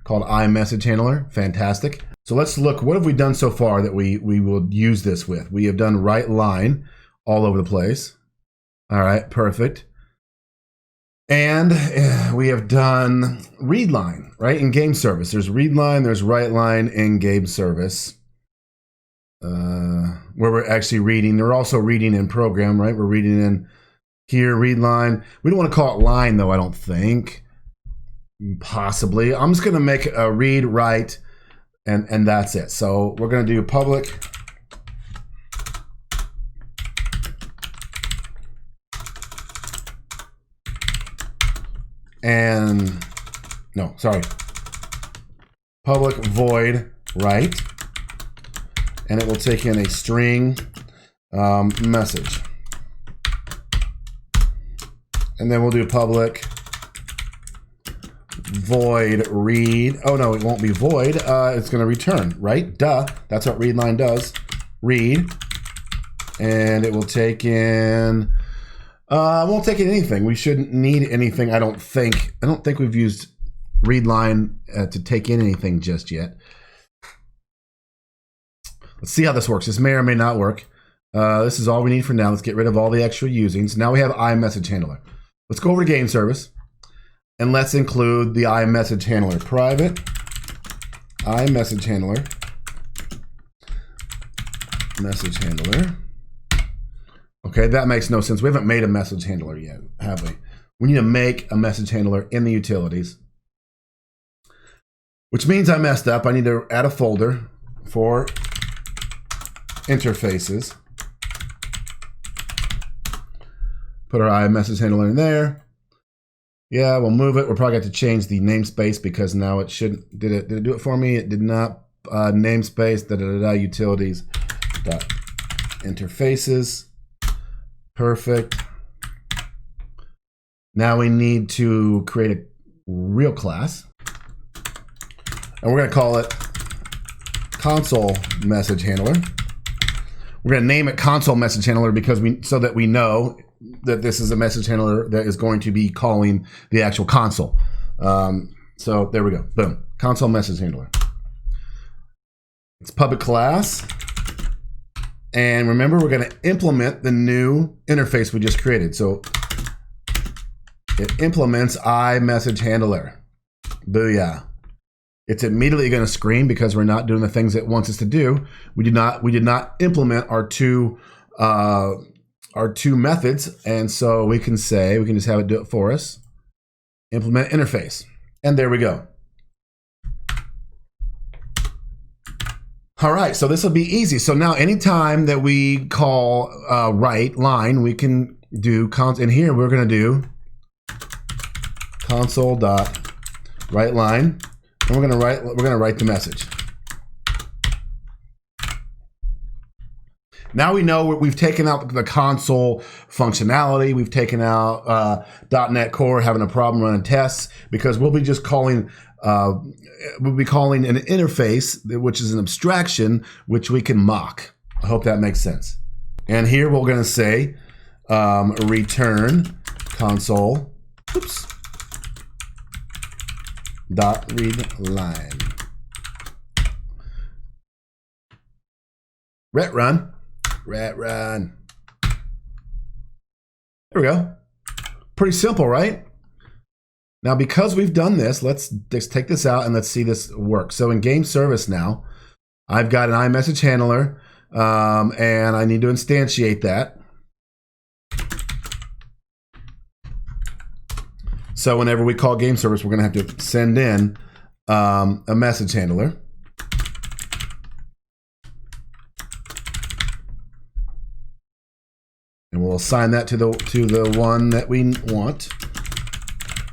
called iMessage handler. Fantastic. So let's look. What have we done so far that we will use this with? We have done write line all over the place. All right, perfect. And we have done read line, right? In game service, there's read line, there's write line in game service, where we're actually reading. They're also reading in program, right? We're reading in here, read line. We don't want to call it line though, I don't think. Possibly. I'm just going to make a read, write, and that's it. So we're going to do public and no, sorry, public void write, and it will take in a string message, and then we'll do public void read. Oh no, it won't be void. It's going to return, right? Duh. That's what read line does. Read, and it will take in. Won't take in anything. We shouldn't need anything. I don't think we've used read line to take in anything just yet. Let's see how this works. This may or may not work. This is all we need for now. Let's get rid of all the extra usings. Now we have iMessage handler. Let's go over to game service. And let's include the iMessage handler. Private iMessage handler. Message handler. Okay, that makes no sense. We haven't made a message handler yet, have we? We need to make a message handler in the utilities. Which means I messed up. I need to add a folder for interfaces. Put our iMessage handler in there. Yeah, we'll move it. We'll probably have to change the namespace because now it shouldn't. Did it do it for me? It did not. Namespace, utilities, interfaces. Perfect. Now we need to create a real class. And we're going to call it console message handler. We're going to name it console message handler because so that we know that this is a message handler that is going to be calling the actual console. So there we go. Boom. Console message handler. It's public class. And remember, we're going to implement the new interface we just created. So it implements iMessage handler. Booyah. It's immediately going to screen because we're not doing the things it wants us to do. We did not implement our two methods, and so we can just have it do it for us. Implement interface, and there we go. All right, so this will be easy. So now anytime that we call write line, we can do in here we're going to do console.write line, and we're going to write the message. Now we know we've taken out the console functionality. We've taken out .NET Core having a problem running tests because we'll be just calling. We'll be calling an interface, which is an abstraction, which we can mock. I hope that makes sense. And here we're going to say return console. Oops. .read line. Ret run. Ret run. There we go. Pretty simple, right? Now, because we've done this, let's just take this out and let's see this work. So in game service now, I've got an iMessage handler, and I need to instantiate that. So whenever we call game service, we're going to have to send in a message handler. And we'll assign that to the one that we want,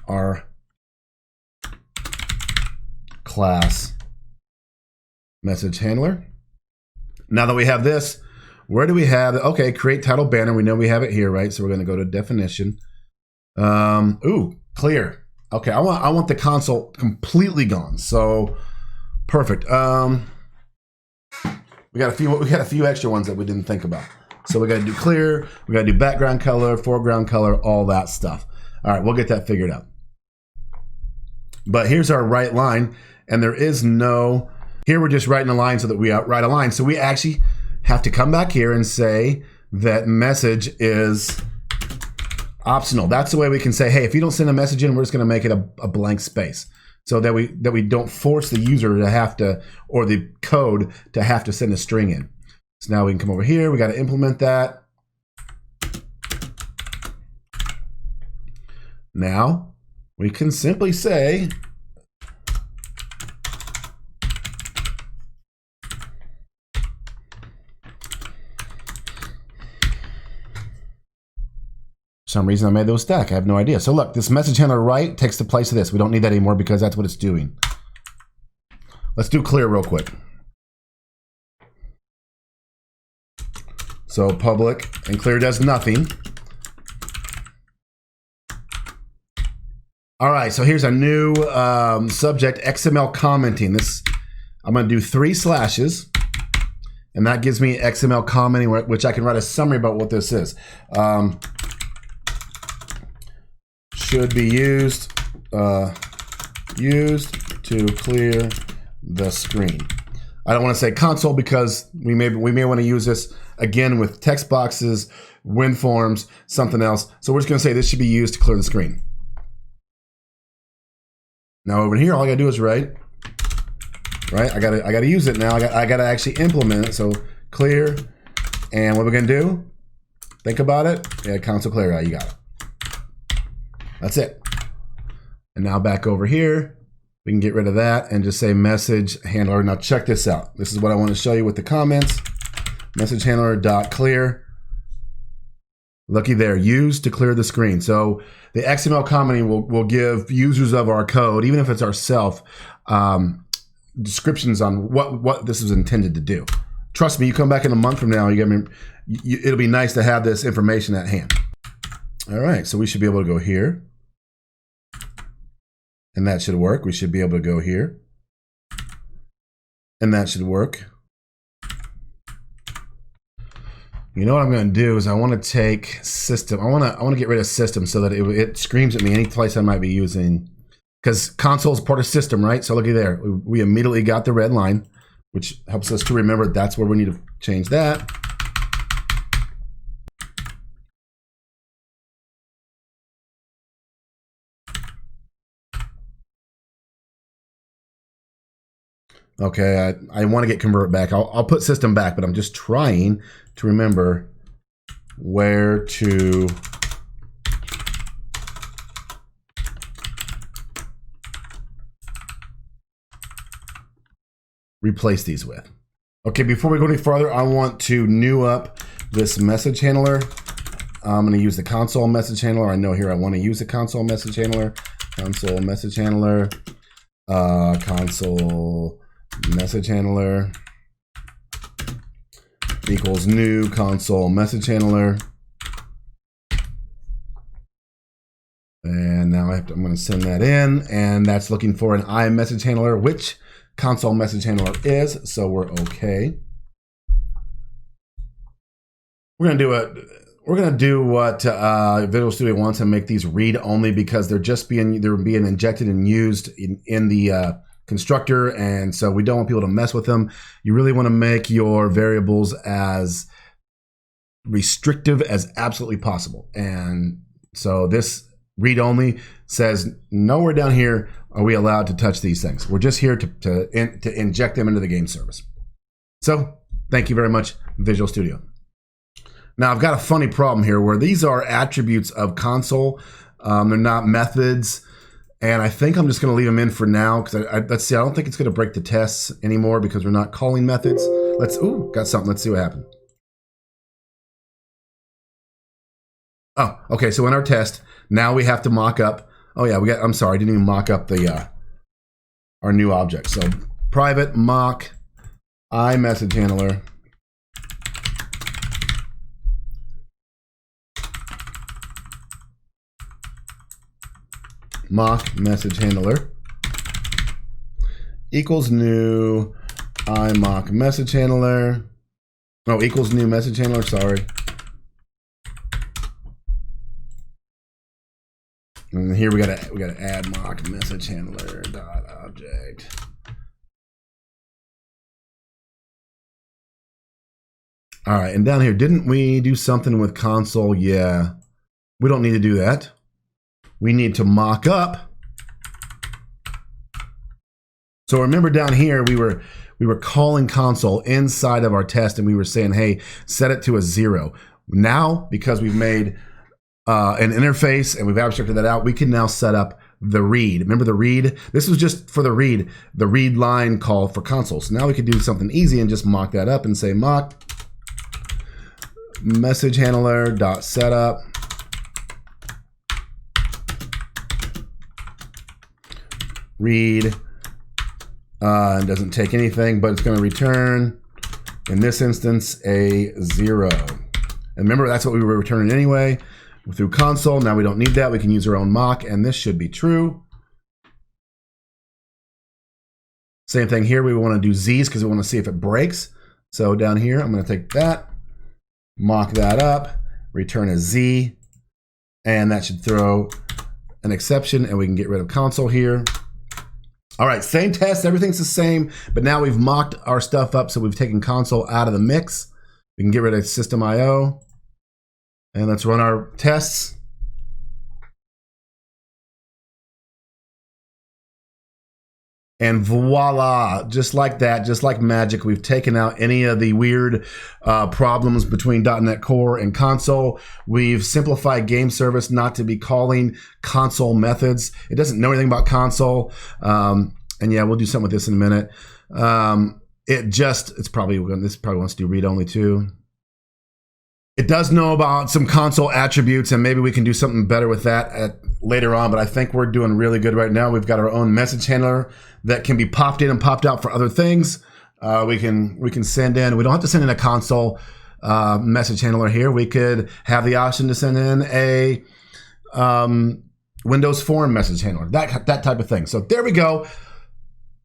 our class message handler. Now that we have this, where do we have it? Okay, create title banner. We know we have it here, right? So we're going to go to definition. Ooh, clear. Okay, I want the console completely gone. So perfect. We got a few extra ones that we didn't think about. So we got to do clear, we got to do background color, foreground color, all that stuff. All right, we'll get that figured out. But here's our write line, and there is no, here we're just writing a line so that we write a line. So we actually have to come back here and say that message is optional. That's the way we can say, hey, if you don't send a message in, we're just going to make it a blank space, so that we don't force the user to have to, or the code to have to send a string in. So now we can come over here. We got to implement that. Now we can simply say for some reason I made those stack. I have no idea. So look, this message handler right takes the place of this. We don't need that anymore because that's what it's doing. Let's do clear real quick. So public and clear does nothing. All right, so here's a new subject, XML commenting. This, I'm gonna do 3 slashes, and that gives me XML commenting, which I can write a summary about what this is. Should be used to clear the screen. I don't want to say console because we may want to use this again with text boxes, win forms, something else. So we're just going to say this should be used to clear the screen. Now over here, all I got to do is write. Right? I got to use it now. I got to actually implement it. So clear, and what we're going to do? Think about it. Yeah, console clear. Right, you got it. That's it. And now back over here, we can get rid of that and just say message handler. Now check this out. This is what I want to show you with the comments. Message handler dot clear. Looky there, used to clear the screen. So the XML commenting will give users of our code, even if it's ourself, descriptions on what this is intended to do. Trust me, you come back in a month from now, it'll be nice to have this information at hand. All right, so we should be able to go here. And that should work. We should be able to go here. And that should work. You know what I'm going to do is I want to take system. I want to get rid of system so that it screams at me any place I might be using. Because console is part of system, right? So looky there. We immediately got the red line, which helps us to remember that's where we need to change that. Okay, I want to get convert back. I'll put system back, but I'm just trying to remember where to replace these with. Okay, before we go any farther, I want to new up this message handler. I'm going to use the console message handler. I know here I want to use the console message handler. Console message handler. Console message handler equals new console message handler. And now I'm going to send that in, and that's looking for an iMessage handler, which console message handler is, so we're okay. We're going to do what Visual Studio wants and make these read only, because they're being injected and used in the constructor, and so we don't want people to mess with them. You really want to make your variables as restrictive as absolutely possible. And so this read only says nowhere down here are we allowed to touch these things. We're just here to inject them into the game service. So thank you very much, Visual Studio. Now I've got a funny problem here where these are attributes of console. They're not methods. And I think I'm just going to leave them in for now, because let's see. I don't think it's going to break the tests anymore because we're not calling methods. Got something. Let's see what happened. Oh, okay. So in our test, now we have to mock up. Oh yeah, I'm sorry, I didn't even mock up our new object. So private mock iMessage handler. Mock message handler equals new iMock message handler. Oh, equals new message handler. Sorry. And here we gotta add mock message handler dot object. All right, and down here, didn't we do something with console? Yeah. We don't need to do that. We need to mock up. So remember down here, we were calling console inside of our test, and we were saying, hey, set it to a 0. Now, because we've made an interface and we've abstracted that out, we can now set up the read. Remember the read? This was just for the read line call for console. So now we could do something easy and just mock that up and say mock message handler dot setup read. It doesn't take anything, but it's going to return, in this instance, a 0. And remember, that's what we were returning anyway through console. Now we don't need that. We can use our own mock, and this should be true. Same thing here. We want to do Z's because we want to see if it breaks. So down here, I'm going to take that, mock that up, return a Z, and that should throw an exception, and we can get rid of console here. All right, same test, everything's the same, but now we've mocked our stuff up, so we've taken console out of the mix. We can get rid of system IO, and let's run our tests. And voila, just like that, just like magic, we've taken out any of the weird problems between .NET Core and console. We've simplified game service not to be calling console methods. It doesn't know anything about console. And yeah, we'll do something with this in a minute. This probably wants to do read only too. It does know about some console attributes, and maybe we can do something better with that later on, but I think we're doing really good right now. We've got our own message handler that can be popped in and popped out for other things. We can send in, we don't have to send in a console message handler here. We could have the option to send in a Windows form message handler, that type of thing. So there we go.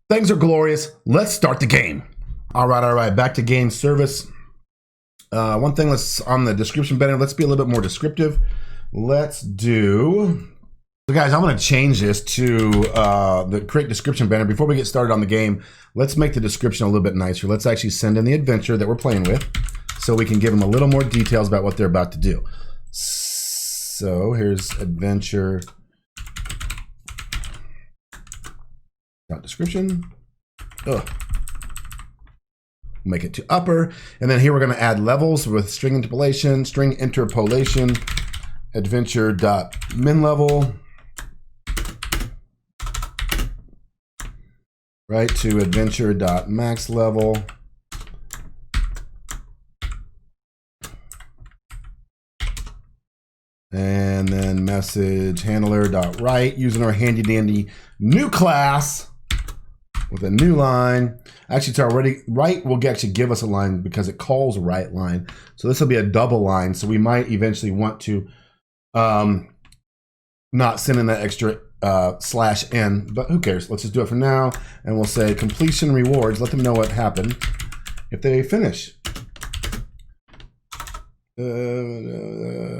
Things are glorious. Let's start the game. All right, back to game service. One thing, let's on the description banner, let's be a little bit more descriptive. Let's do, so guys, I'm going to change this to the create description banner. Before we get started on the game, let's make the description a little bit nicer. Let's actually send in the adventure that we're playing with so we can give them a little more details about what they're about to do. So here's adventure description. Make it to upper, and then here we're going to add levels with string interpolation, adventure.min level, right, to adventure.max level, and then message handler.write using our handy dandy new class with a new line. Actually, it's already write will actually give us a line because it calls write line. So this will be a double line. So we might eventually want to not send in that extra /n, but who cares? Let's just do it for now. And we'll say completion rewards. Let them know what happened if they finish.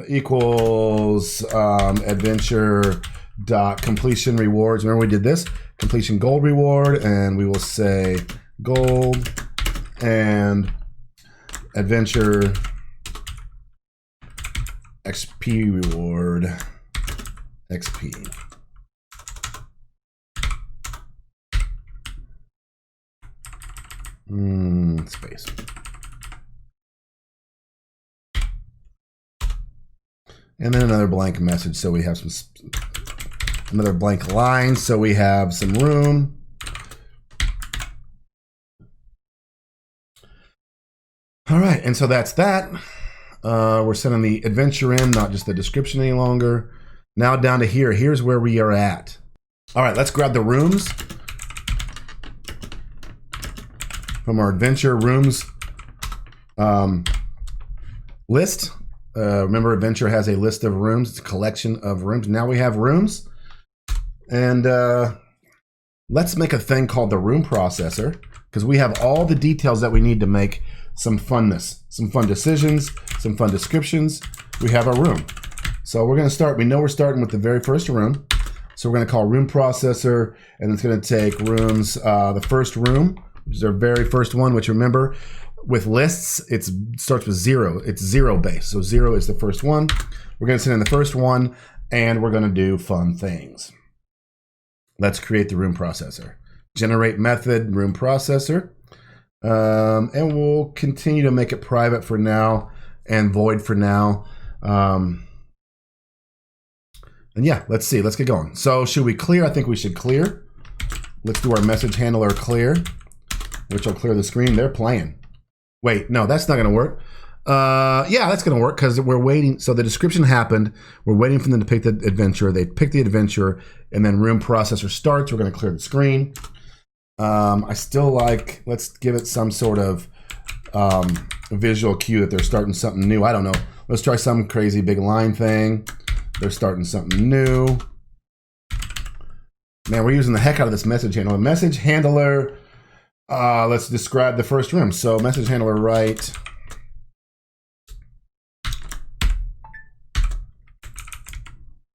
Equals adventure dot completion rewards. Remember we did this completion gold reward, and we will say gold and adventure XP reward XP. Space. And then another blank message, so we have some, another blank line, so we have some room. All right, and so that's that. We're sending the adventure in, not just the description any longer. Now down to here, here's where we are at. All right, let's grab the rooms from our adventure rooms list. Remember, adventure has a list of rooms. It's a collection of rooms. Now we have rooms. And let's make a thing called the room processor, because we have all the details that we need to make some funness, some fun decisions, some fun descriptions. We have our room. So we're going to start. We know we're starting with the very first room. So we're going to call room processor, and it's going to take rooms, the first room, which is our very first one, which remember, with lists, it starts with 0. It's 0 base. So 0 is the first one. We're going to send in the first one, and we're going to do fun things. Let's create the room processor. Generate method room processor. And we'll continue to make it private for now and void for now. And yeah, let's see. Let's get going. So should we clear? I think we should clear. Let's do our message handler clear, which will clear the screen. They're playing. Wait, no, that's not going to work. Yeah, that's going to work because we're waiting. So the description happened. We're waiting for them to pick the adventure. They pick the adventure, and then room processor starts. We're going to clear the screen. I still like, let's give it some sort of visual cue that they're starting something new. I don't know. Let's try some crazy big line thing. They're starting something new. Man, we're using the heck out of this message handler. Message handler, let's describe the first room. So message handler write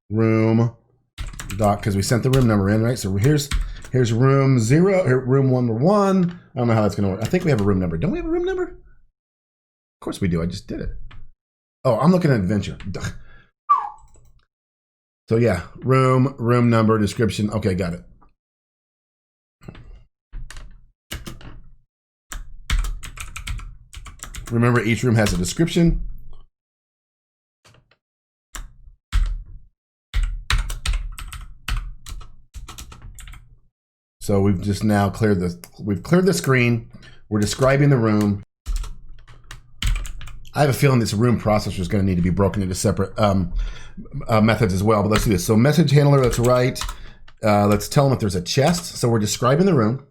room dot, because we sent the room number in, right? So here's room 0, room 1. I don't know how that's going to work. I think we have a room number. Don't we have a room number? Of course we do. I just did it. Oh, I'm looking at adventure. So yeah, room number, description. Okay, got it. Remember, each room has a description. So we've just now cleared the screen. We're describing the room. I have a feeling this room processor is going to need to be broken into separate methods as well, but let's do this. So message handler, let's write, let's tell them if there's a chest. So we're describing the room.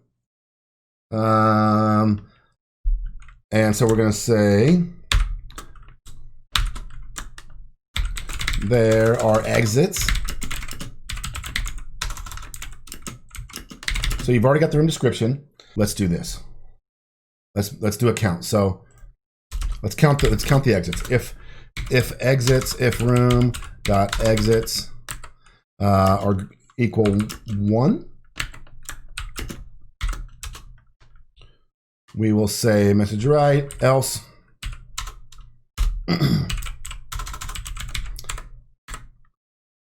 And so we're going to say, there are exits. So you've already got the room description. Let's do this. Let's do a count. So let's count the exits. If exits, if room dot exits are equal 1, we will say message write, else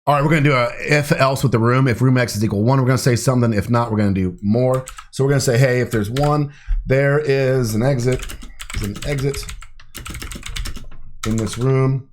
all right, we're going to do a if else with the room. If room x is equal 1, we're going to say something. If not, we're going to do more. So we're going to say, hey, if there's 1, there is an exit. There's an exit in this room.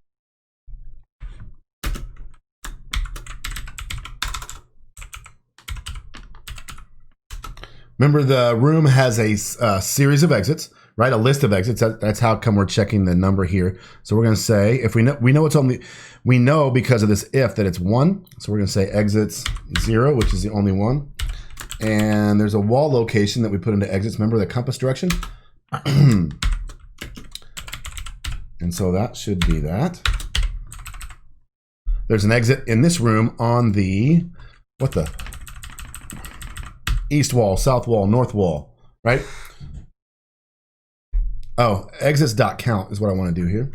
Remember, the room has a series of exits, right? A list of exits. That's how come we're checking the number here. So we're going to say, if we know it's only, we know because of this if that it's 1. So we're going to say exits 0, which is the only one. And there's a wall location that we put into exits. Remember the compass direction? And so that should be that. There's an exit in this room on the, what the? East wall, south wall, north wall, right? Oh, exits.count is what I want to do here.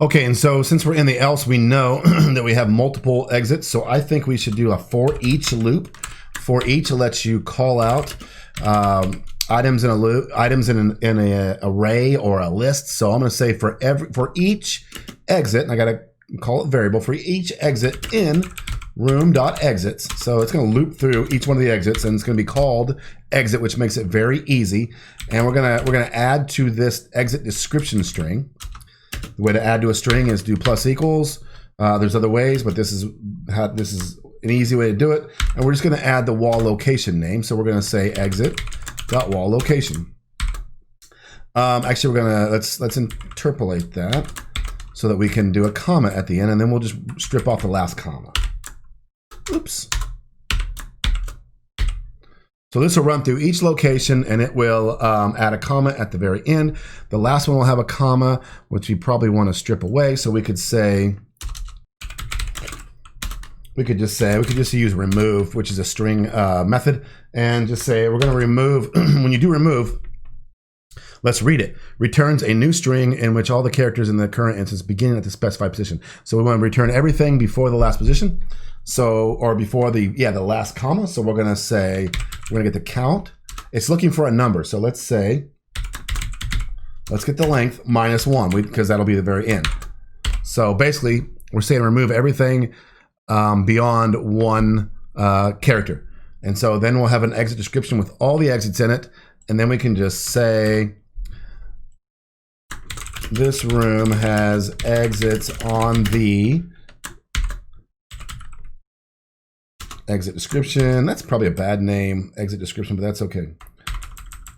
Okay, and so since we're in the else, we know that we have multiple exits. So I think we should do a for each loop. For each lets you call out items in a loop, items in an array or a list. So I'm going to say for each exit, and I got to call it variable, for each exit in room.exits. So it's going to loop through each one of the exits, and it's going to be called exit, which makes it very easy. And we're gonna add to this exit description string. The way to add to a string is do plus equals. There's other ways, but this is an easy way to do it. And we're just going to add the wall location name. So we're going to say exit.wall location. Actually, we're going to let's interpolate that so that we can do a comma at the end, and then we'll just strip off the last comma. Oops. So this will run through each location, and it will add a comma at the very end. The last one will have a comma, which we probably want to strip away. So we could say, we could just use remove, which is a string method, and just say we're going to remove. When you do remove, let's read it. Returns a new string in which all the characters in the current instance begin at the specified position. So we want to return everything before the last position. So, or before the last comma. So we're going to say, we're going to get the count. It's looking for a number. So let's say Let's get the length -1 because that'll be the very end. So basically, we're saying remove everything beyond one character. And so then we'll have an exit description with all the exits in it. And then we can just say, this room has exits on the exit description. That's probably a bad name, exit description, but that's okay.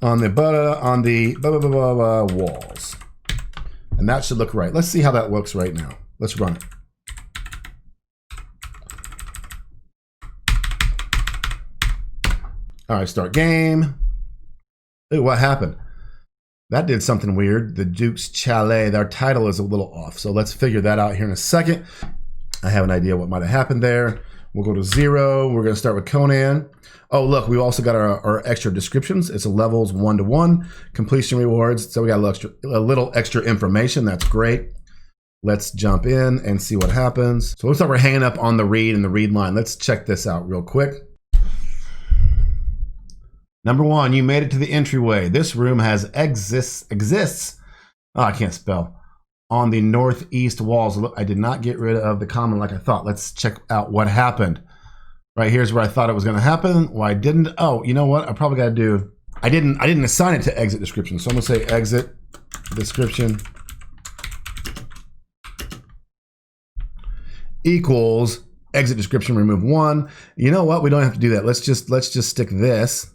On the walls. And that should look right. Let's see how that looks right now. Let's run it. All right, start game. Ooh, what happened? That did something weird. The Duke's Chalet, their title is a little off. So let's figure that out here in a second. I have an idea what might have happened there. We'll go to 0. We're going to start with Conan. Oh, look, we also got our extra descriptions. It's a levels 1 to 1, completion rewards. So we got a little extra information. That's great. Let's jump in and see what happens. So it looks like we're hanging up on the read and the read line. Let's check this out real quick. Number 1, you made it to the entryway. This room has exists. Oh, I can't spell. On the northeast walls. Look, I did not get rid of the comment like I thought. Let's check out what happened. Right here's where I thought it was going to happen. Why didn't? Oh, you know what? I probably got to do. I didn't assign it to exit description. So I'm going to say exit description equals exit description remove 1. You know what? We don't have to do that. Let's just stick this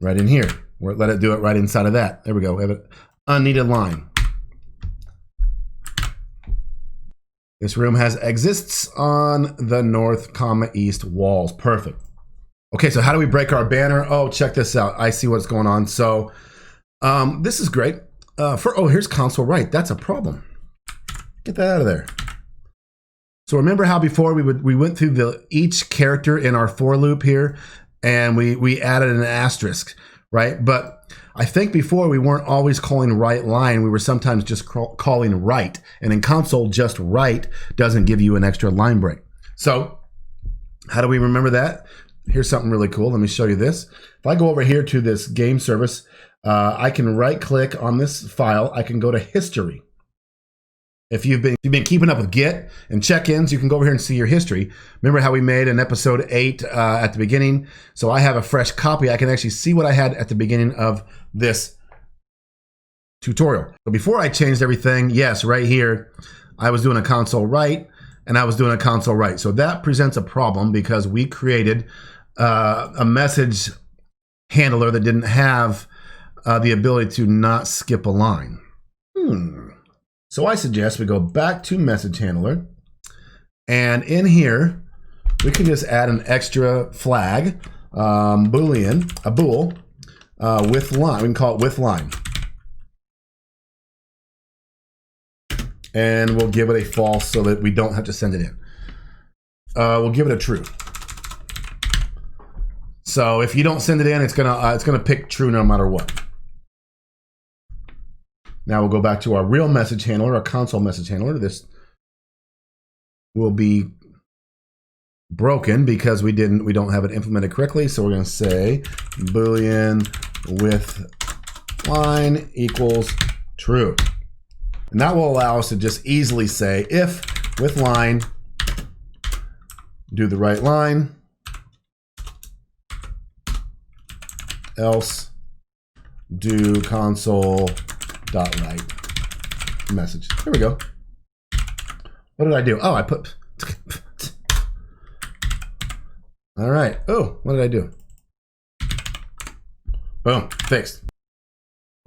right in here. Let it do it right inside of that. There we go. We have an unneeded line. This room has exists on the north, east walls. Perfect. Okay, so how do we break our banner? Oh, check this out. I see what's going on. So this is great. Here's console right. That's a problem. Get that out of there. So remember how before we went through each character in our for loop here, and we added an asterisk, right? But I think before we weren't always calling right line. We were sometimes just calling right. And in console, just right doesn't give you an extra line break. So how do we remember that? Here's something really cool. Let me show you this. If I go over here to this game service, I can right click on this file. I can go to history. If you've been keeping up with Git and check-ins, you can go over here and see your history. Remember how we made an episode 8 at the beginning? So I have a fresh copy. I can actually see what I had at the beginning of this tutorial. So before I changed everything, yes, right here, I was doing a console right, and I was doing a console right. So that presents a problem because we created a message handler that didn't have the ability to not skip a line. So I suggest we go back to message handler, and in here we can just add an extra flag, boolean, a bool, with line. We can call it with line, and we'll give it a false so that we don't have to send it in. We'll give it a true. So if you don't send it in, it's gonna pick true no matter what. Now we'll go back to our real message handler, our console message handler. This will be broken because we don't have it implemented correctly. So we're going to say boolean with line equals true. And that will allow us to just easily say if with line, do the right line, else do console dot right message. There we go. What did I do? Oh, I put all right. Oh, what did I do? Boom, fixed.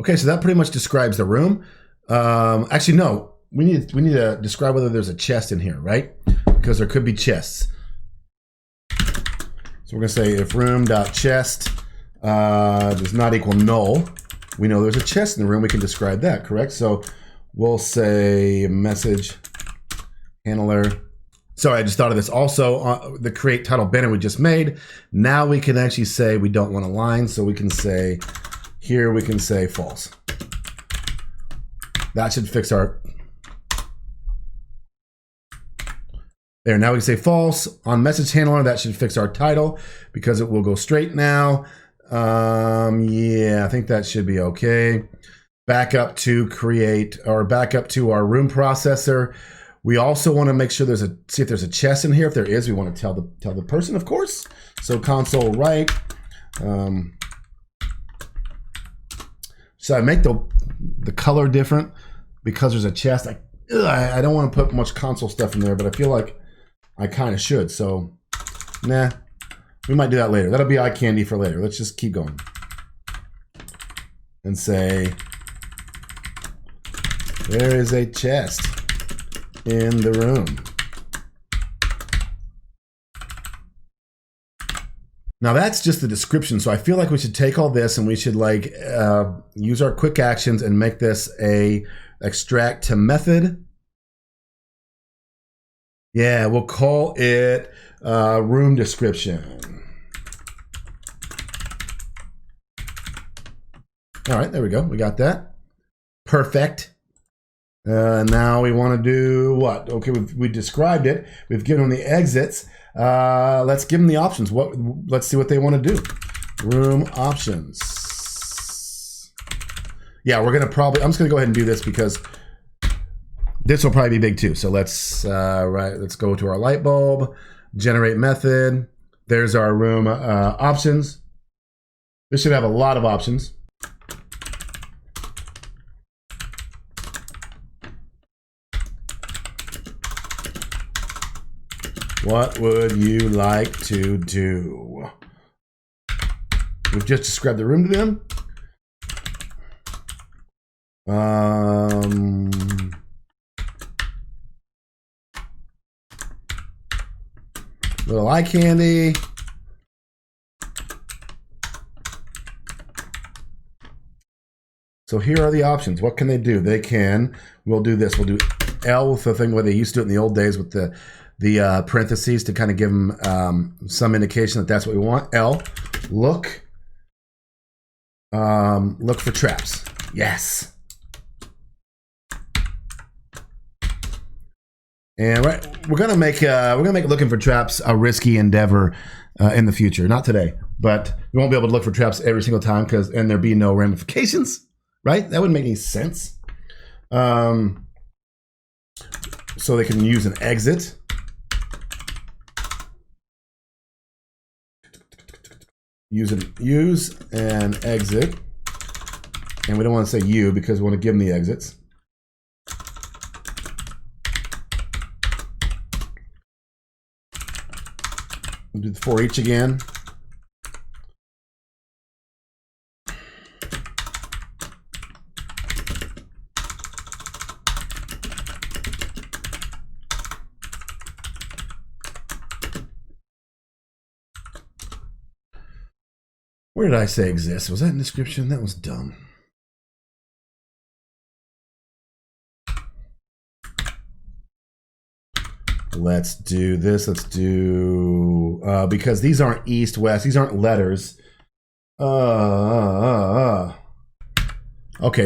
Okay, so that pretty much describes the room. Actually, no, we need to describe whether there's a chest in here, right? Because there could be chests. So we're gonna say if room.chest does not equal null. We know there's a chest in the room. We can describe that, correct? So we'll say message handler. Sorry, I just thought of this. Also, the create title banner we just made. Now we can actually say we don't want a line. So we can say here, we can say false. That should fix our. There, now we can say false on message handler. That should fix our title because it will go straight now. Yeah, I think that should be okay. Back up to create, or back up to our room processor. We also want to make sure see if there's a chest in here. If there is, we want to tell the person, of course. So console write. Should I make the color different because there's a chest? I don't want to put much console stuff in there, but I feel like I kind of should. So, nah, we might do that later. That'll be eye candy for later. Let's just keep going and say there is a chest in the room. Now that's just the description. So I feel like we should take all this and we should like use our quick actions and make this a extract to method. Yeah, we'll call it room description. All right, there we go. We got that. Perfect. Now we want to do what? Okay, we described it. We've given them the exits. Let's give them the options. Let's see what they want to do. Room options. Yeah, we're gonna I'm just gonna go ahead and do this because this will probably be big too. So let's go to our light bulb, generate method. There's our room options. This should have a lot of options. What would you like to do? We've just described the room to them. Little eye candy. So here are the options. What can they do? We'll do this. We'll do L with the thing where they used to do it in the old days with the parentheses to kind of give them some indication that that's what we want. L, look for traps. Yes. And we're gonna make looking for traps a risky endeavor in the future. Not today, but we won't be able to look for traps every single time and there'd be no ramifications, right? That wouldn't make any sense. So they can use an exit. Use an exit, and we don't want to say you because we want to give them the exits. We'll do the for each again. Where did I say exist? Was that in description? That was dumb. Let's do this. Let's do, because these aren't east, west. These aren't letters. Okay,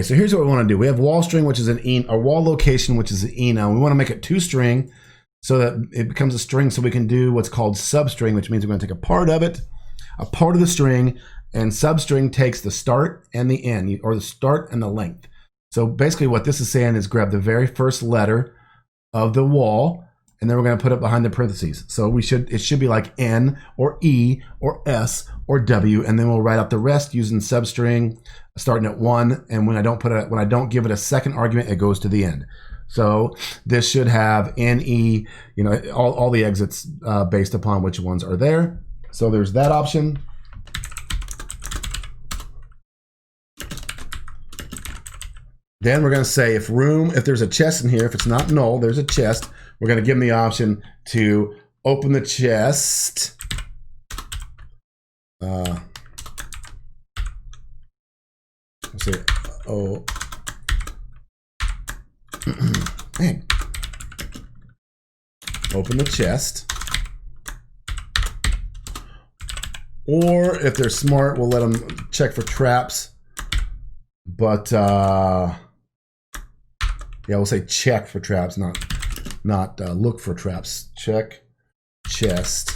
so here's what we want to do. We have wall string, which is an E, or wall location, which is an E now. We want to make it two string so that it becomes a string so we can do what's called substring, which means we're going to take a part of it, a part of the string, and substring takes the start and the end, or the start and the length. So basically what this is saying is grab the very first letter of the wall, and then we're going to put it behind the parentheses. So it should be like N or E or S or W, and then we'll write out the rest using substring starting at 1. And when I don't give it a second argument, it goes to the end. So this should have NE, all the exits based upon which ones are there. So there's that option. Then we're going to say if there's a chest in here, if it's not null, there's a chest. We're going to give them the option to open the chest. Let's say, man. Open the chest. Or if they're smart, we'll let them check for traps. But yeah, we'll say check for traps, not look for traps. Check chest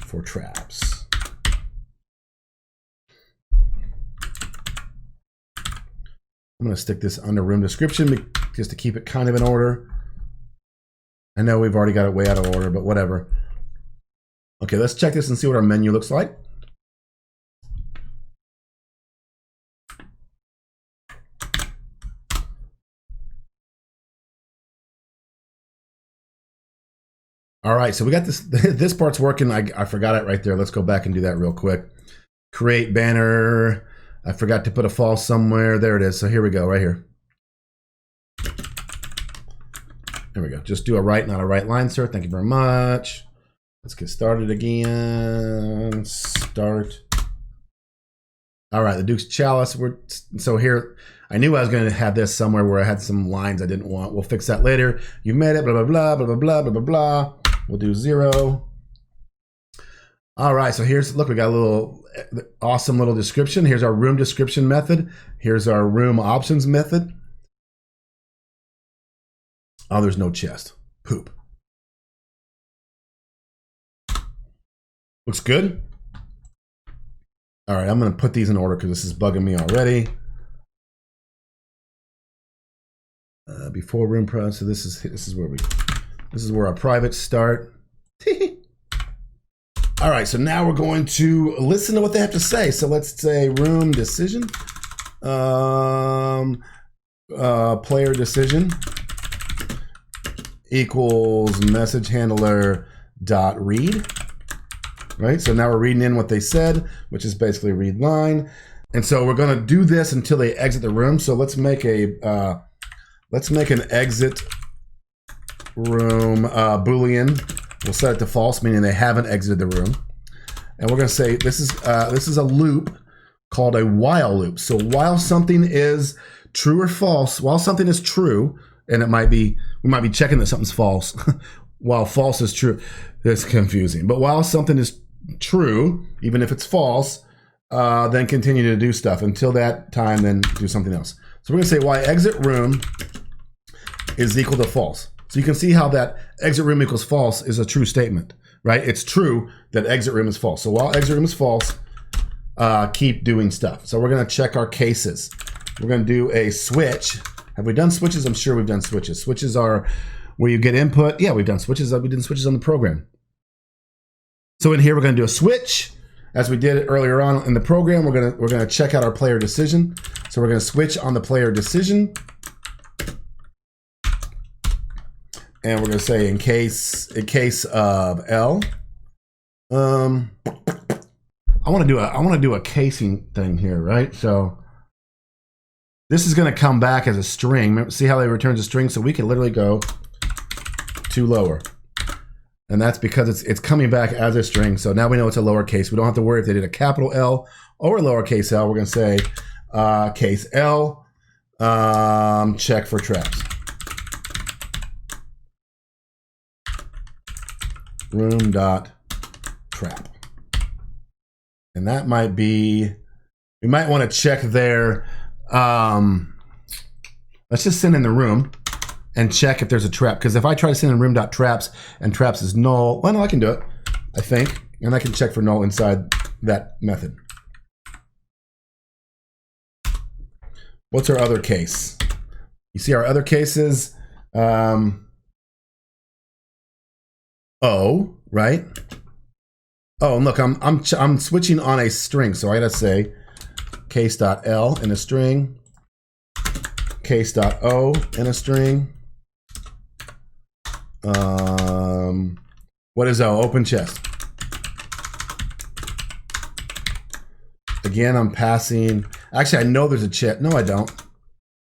for traps. I'm going to stick this under room description just to keep it kind of in order. I know we've already got it way out of order, but whatever. Okay, let's check this and see what our menu looks like. All right, so we got this. This part's working. I forgot it right there. Let's go back and do that real quick. Create banner. I forgot to put a false somewhere. There it is. So here we go, right here. There we go. Just do a right, not a right line, sir. Thank you very much. Let's get started again. Start. All right, the Duke's Chalice. So here, I knew I was going to have this somewhere where I had some lines I didn't want. We'll fix that later. You made it, blah, blah, blah, blah, blah, blah, blah, blah, blah. We'll do 0. All right, so here's, look, we got a little awesome little description. Here's our room description method. Here's our room options method. Oh, there's no chest. Poop. Looks good. All right, I'm going to put these in order because this is bugging me already. Before room pro, so this is where our privates start. All right, so now we're going to listen to what they have to say. So let's say room decision, player decision equals message handler dot read. Right, so now we're reading in what they said, which is basically read line. And so we're going to do this until they exit the room. So let's make an exit room Boolean. We'll set it to false, meaning they haven't exited the room. And we're going to say this is a loop called a while loop. So while something is true or false, while something is true, and we might be checking that something's false, while false is true. It's confusing. But while something is true, even if it's false, then continue to do stuff until that time, then do something else. So we're going to say why exit room is equal to false. So you can see how that exit room equals false is a true statement, right? It's true that exit room is false. So while exit room is false, keep doing stuff. So we're going to check our cases. We're going to do a switch. Have we done switches? I'm sure we've done switches. Switches are where you get input. Yeah, we've done switches. We did switches on the program. So in here, we're going to do a switch. As we did earlier on in the program, we're going to check out our player decision. So we're going to switch on the player decision. And we're going to say in case of L. I want to do a casing thing here, right? So this is going to come back as a string. See how they returns a string? So we can literally go to lower. And that's because it's coming back as a string. So now we know it's a lowercase. We don't have to worry if they did a capital L or a lowercase l. We're going to say case L, check for traps. Room dot trap. And that might be, we might want to check there. Let's just send in the room and check if there's a trap. Because if I try to send in room.traps and traps is null, well, no, I can do it, I think. And I can check for null inside that method. What's our other case? You see our other cases, O, right? Oh, and look, I'm switching on a string. So I gotta say case.L in a string, case.O in a string. What is O? Open chest. Again, I'm passing. Actually, I know there's a chest. No, I don't.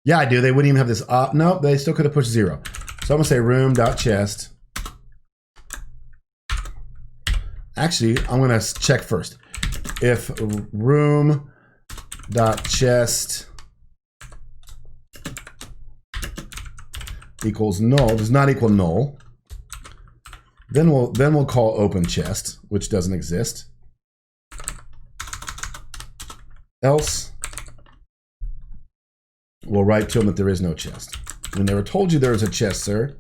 Yeah, I do. They wouldn't even have this. No, they still could have pushed 0. So I'm gonna say room.chest. Actually, I'm gonna check first. If room.chest equals null, does not equal null, then we'll call open chest, which doesn't exist. Else, we'll write to them that there is no chest. We never told you there was a chest, sir.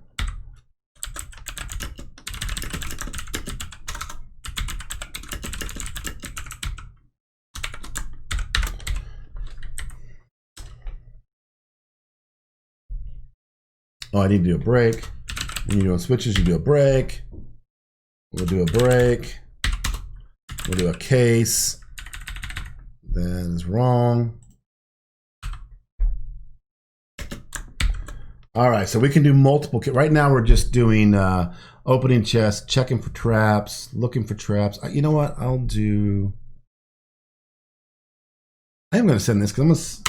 Oh, I need to do a break. When you're doing switches, you do a break. We'll do a break. We'll do a case. That is wrong. All right, so we can do multiple. Right now, we're just doing opening chest, checking for traps, looking for traps. You know what? I'll do. I am going to send this because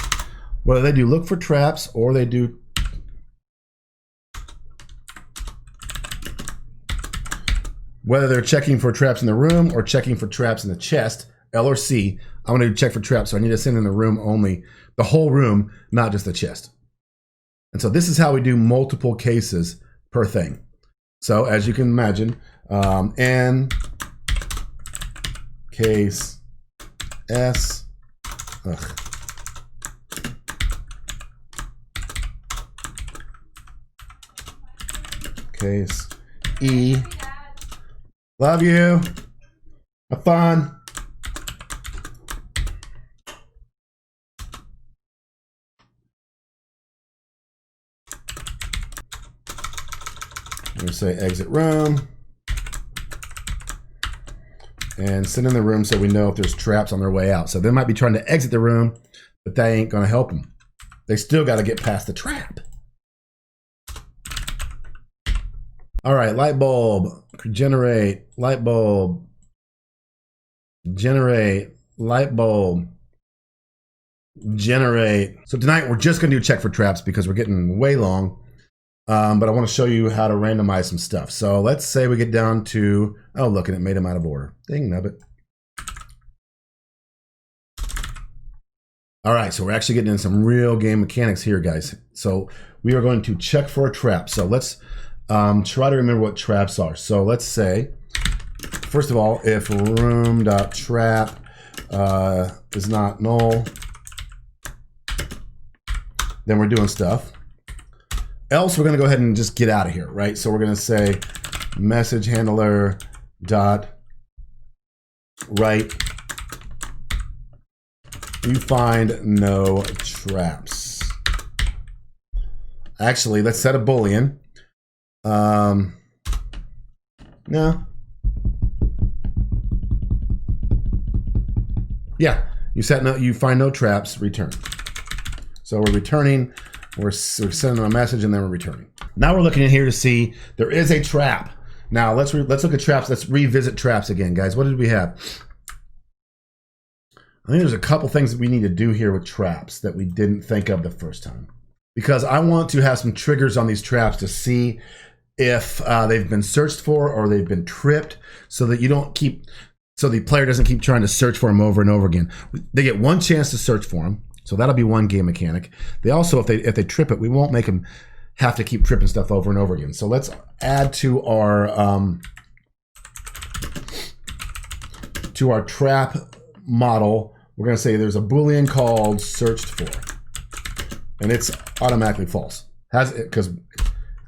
whether they do look for traps or they do. Whether they're checking for traps in the room or checking for traps in the chest, L or C, I want to check for traps, so I need to send in the room only, the whole room, not just the chest. And so this is how we do multiple cases per thing. So as you can imagine, N, case, S, case, E, love you, have fun. I'm going to say exit room and send in the room so we know if there's traps on their way out. So they might be trying to exit the room, but that ain't going to help them. They still got to get past the trap. All right, light bulb, generate, light bulb, generate, light bulb, generate. So tonight we're just going to do check for traps because we're getting way long. But I want to show you how to randomize some stuff. So let's say we get down to, oh, look, and it made them out of order. Dang nubbit. All right, so we're actually getting in some real game mechanics here, guys. So we are going to check for a trap. So let's try to remember what traps are. So let's say, first of all, if room.trap is not null, then we're doing stuff. Else, we're going to go ahead and just get out of here, right? So we're going to say message handler dot write. You find no traps. Actually, let's set a Boolean. No. Yeah, you find no traps. Return. So we're returning. We're sending them a message and then we're returning. Now we're looking in here to see there is a trap. Now let's look at traps. Let's revisit traps again, guys. What did we have? I think there's a couple things that we need to do here with traps that we didn't think of the first time. Because I want to have some triggers on these traps to see if they've been searched for or they've been tripped, so that so the player doesn't keep trying to search for them over and over again. They get one chance to search for them. So that'll be one game mechanic. They also, if they trip it, we won't make them have to keep tripping stuff over and over again. So let's add to our trap model. We're going to say there's a Boolean called searched for, and it's automatically false. Has it because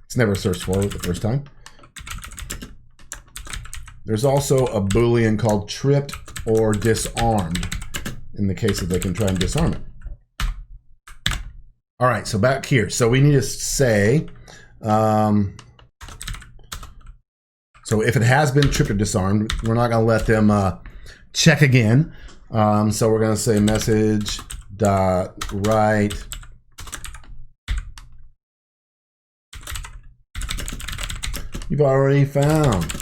it's never searched for the first time. There's also a Boolean called tripped or disarmed in the case that they can try and disarm it. All right, so back here. So we need to say, so if it has been tripped or disarmed, we're not going to let them check again. So we're going to say message dot write you've already found.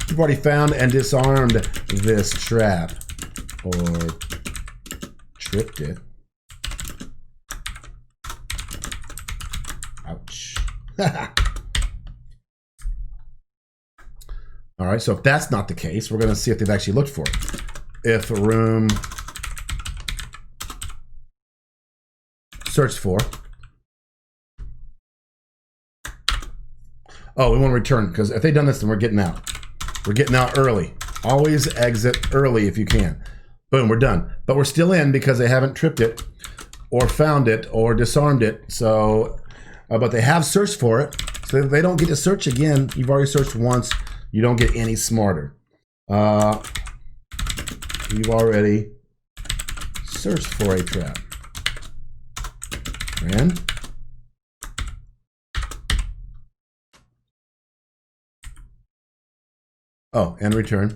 You've already found and disarmed this trap or tripped it. Ouch. All right, so if that's not the case, we're going to see if they've actually looked for it. If room searched for. Oh, we want to return because if they've done this, then we're getting out. We're getting out early. Always exit early if you can. Boom, we're done. But we're still in because they haven't tripped it or found it or disarmed it. So, but they have searched for it. So they don't get to search again. You've already searched once. You don't get any smarter. You've already searched for a trap. Ran. Oh, and return.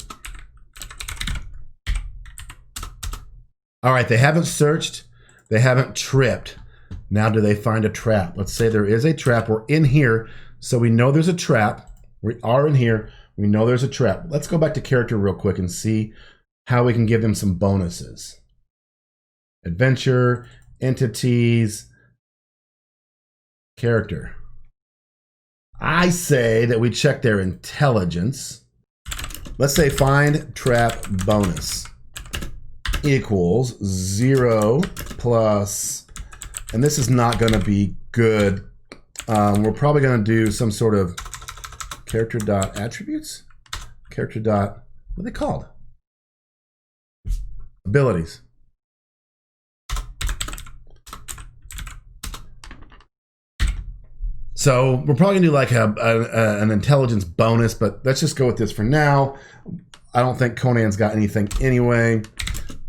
All right, they haven't searched. They haven't tripped. Now, do they find a trap? Let's say there is a trap. We're in here, so we know there's a trap. We are in here. We know there's a trap. Let's go back to character real quick and see how we can give them some bonuses. Adventure, entities, character. I say that we check their intelligence. Let's say find trap bonus equals 0 plus, and this is not going to be good. We're probably going to do some sort of character dot attributes, character dot, what are they called? Abilities. So we're probably gonna do like an intelligence bonus, but let's just go with this for now. I don't think Conan's got anything anyway.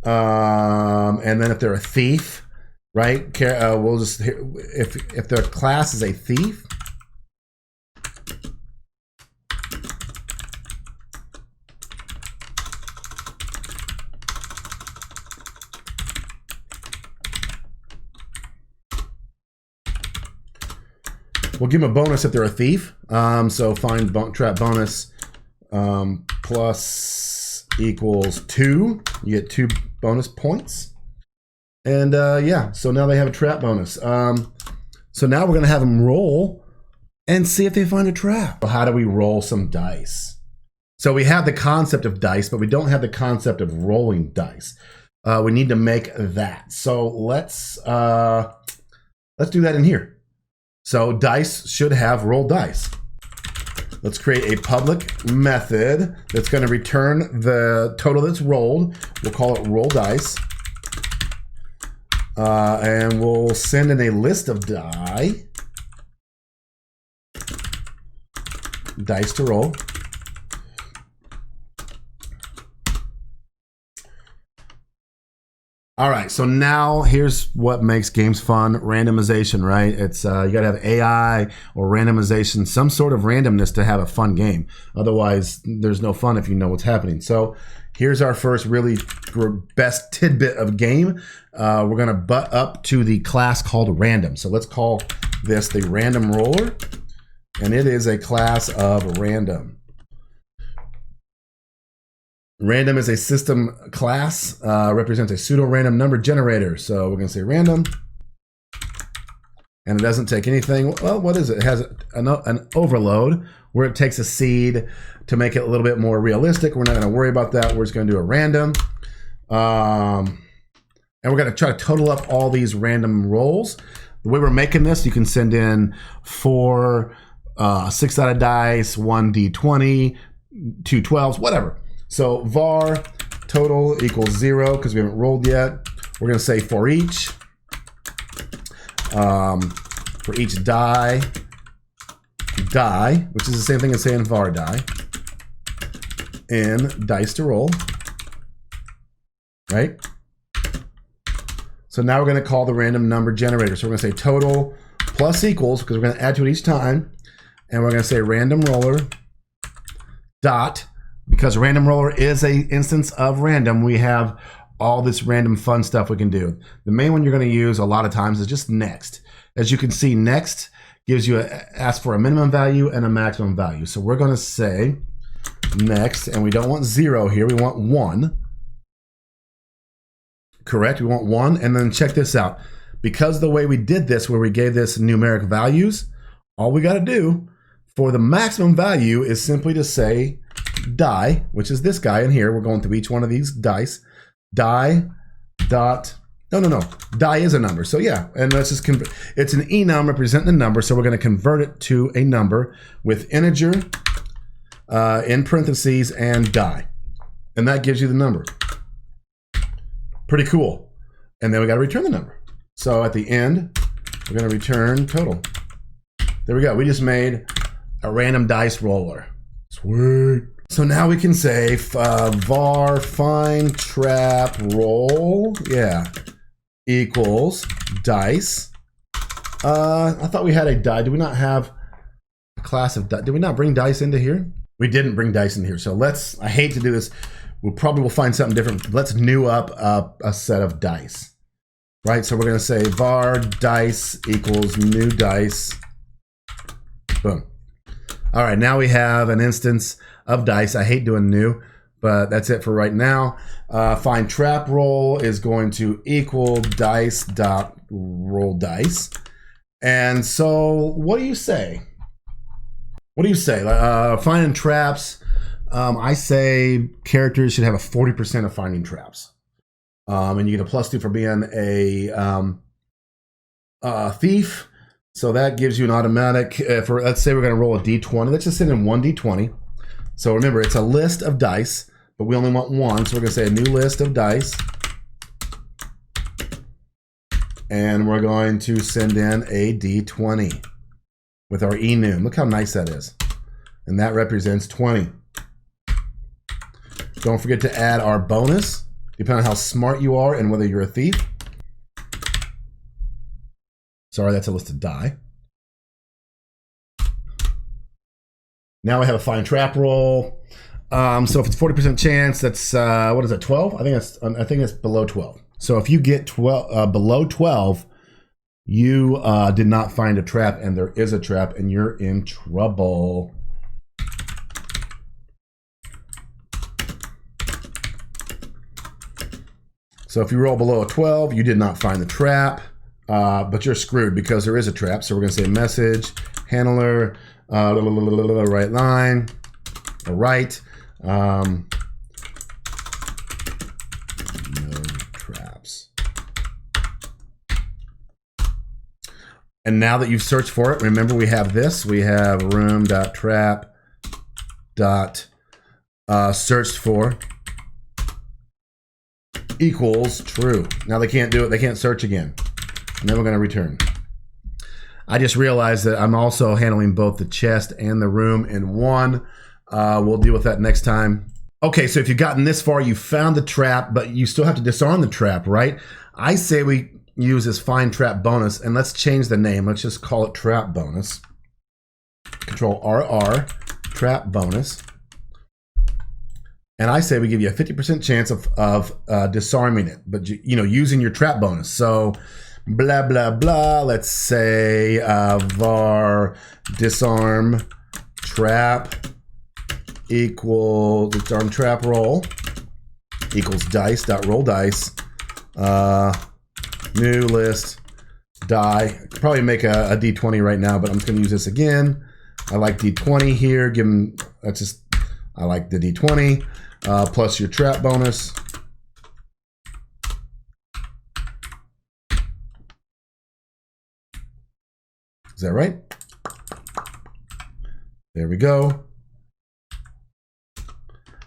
And then if they're a thief, right? We'll just, if their class is a thief, we'll give them a bonus if they're a thief. So find trap bonus plus equals 2. You get 2 bonus points. And yeah, so now they have a trap bonus. So now we're going to have them roll and see if they find a trap. So how do we roll some dice? So we have the concept of dice, but we don't have the concept of rolling dice. We need to make that. So let's do that in here. So dice should have roll dice. Let's create a public method that's going to return the total that's rolled. We'll call it roll dice. And we'll send in a list of dice to roll. All right, so now here's what makes games fun: randomization, right? It's you gotta have AI or randomization, some sort of randomness to have a fun game. Otherwise, there's no fun if you know what's happening. So here's our first really best tidbit of game. We're gonna butt up to the class called random. So let's call this the random roller, and it is a class of random. Random is a system class, represents a pseudo-random number generator. So we're going to say random, and it doesn't take anything. Well, what is it? It has an overload where it takes a seed to make it a little bit more realistic. We're not going to worry about that. We're just going to do a random. And we're going to try to total up all these random rolls. The way we're making this, you can send in 4 6-sided dice, 1 d20, 2 12s, whatever. So var total equals 0 because we haven't rolled yet. We're going to say for each die, which is the same thing as saying var die, in dice to roll, right? So now we're going to call the random number generator. So we're going to say total plus equals, because we're going to add to it each time, and we're going to say random roller dot. Because random roller is a instance of random, we have all this random fun stuff we can do. The main one you're going to use a lot of times is just next. As you can see, next gives you asks for a minimum value and a maximum value. So we're going to say next, and we don't want 0 here, we want 1. Correct, we want 1, and then check this out. Because the way we did this, where we gave this numeric values, all we got to do for the maximum value is simply to say die, which is this guy in here. We're going through each one of these dice. Die dot, no, die is a number. So yeah, and let's just convert. It's an enum representing the number, so we're going to convert it to a number with integer in parentheses and die, and that gives you the number. Pretty cool. And then we got to return the number. So at the end, we're going to return total. There we go. We just made a random dice roller. Sweet. So now we can say var find trap roll, yeah, equals dice. I thought we had a die. Do we not have a class of dice? Did we not bring dice into here? We didn't bring dice in here. So let's, I hate to do this. We probably will find something different. Let's new up a set of dice, right? So we're going to say var dice equals new dice. Boom. All right, now we have an instance of dice. I hate doing new, but that's it for right now. Find trap roll is going to equal dice dot roll dice. And so what do you say? What do you say? Finding traps. I say characters should have a 40% of finding traps. And you get a +2 for being a thief. So that gives you an automatic, for let's say we're going to roll a d20. Let's just send in one d20. So remember, it's a list of dice, but we only want one. So we're going to say a new list of dice. And we're going to send in a d20 with our enum. Look how nice that is. And that represents 20. Don't forget to add our bonus, depending on how smart you are and whether you're a thief. Sorry, that's a list of die. Now we have a find trap roll. So if it's 40% chance, that's what is that? 12? I think it's below 12. So if you get 12 below 12, you did not find a trap, and there is a trap, and you're in trouble. So if you roll below a 12, you did not find the trap. But you're screwed because there is a trap. So we're going to say message handler right line right no traps. And now that you've searched for it, remember we have this. We have room.trap searched for equals true. Now they can't do it. They can't search again. And then we're going to return. I just realized that I'm also handling both the chest and the room in one. We'll deal with that next time. Okay, so if you've gotten this far, you found the trap, but you still have to disarm the trap, right? I say we use this find trap bonus, and let's change the name. Let's just call it trap bonus. Control RR, trap bonus. And I say we give you a 50% chance of disarming it, but using your trap bonus. So blah, blah, blah. Let's say var disarm trap equals disarm trap roll equals dice dot roll dice. New list die. Could probably make a d20 right now, but I'm just going to use this again. I like d20 here. Give them, I like the d20 plus your trap bonus. Is that right? There we go.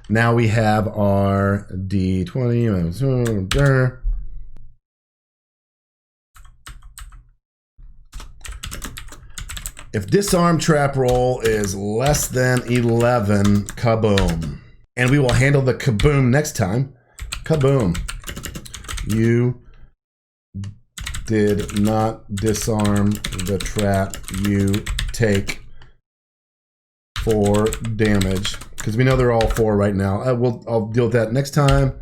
Now we have our D20. If disarm trap roll is less than 11, kaboom. And we will handle the kaboom next time. Kaboom. You did not disarm the trap. You take 4 damage. Because we know they're all 4 right now. I'll deal with that next time.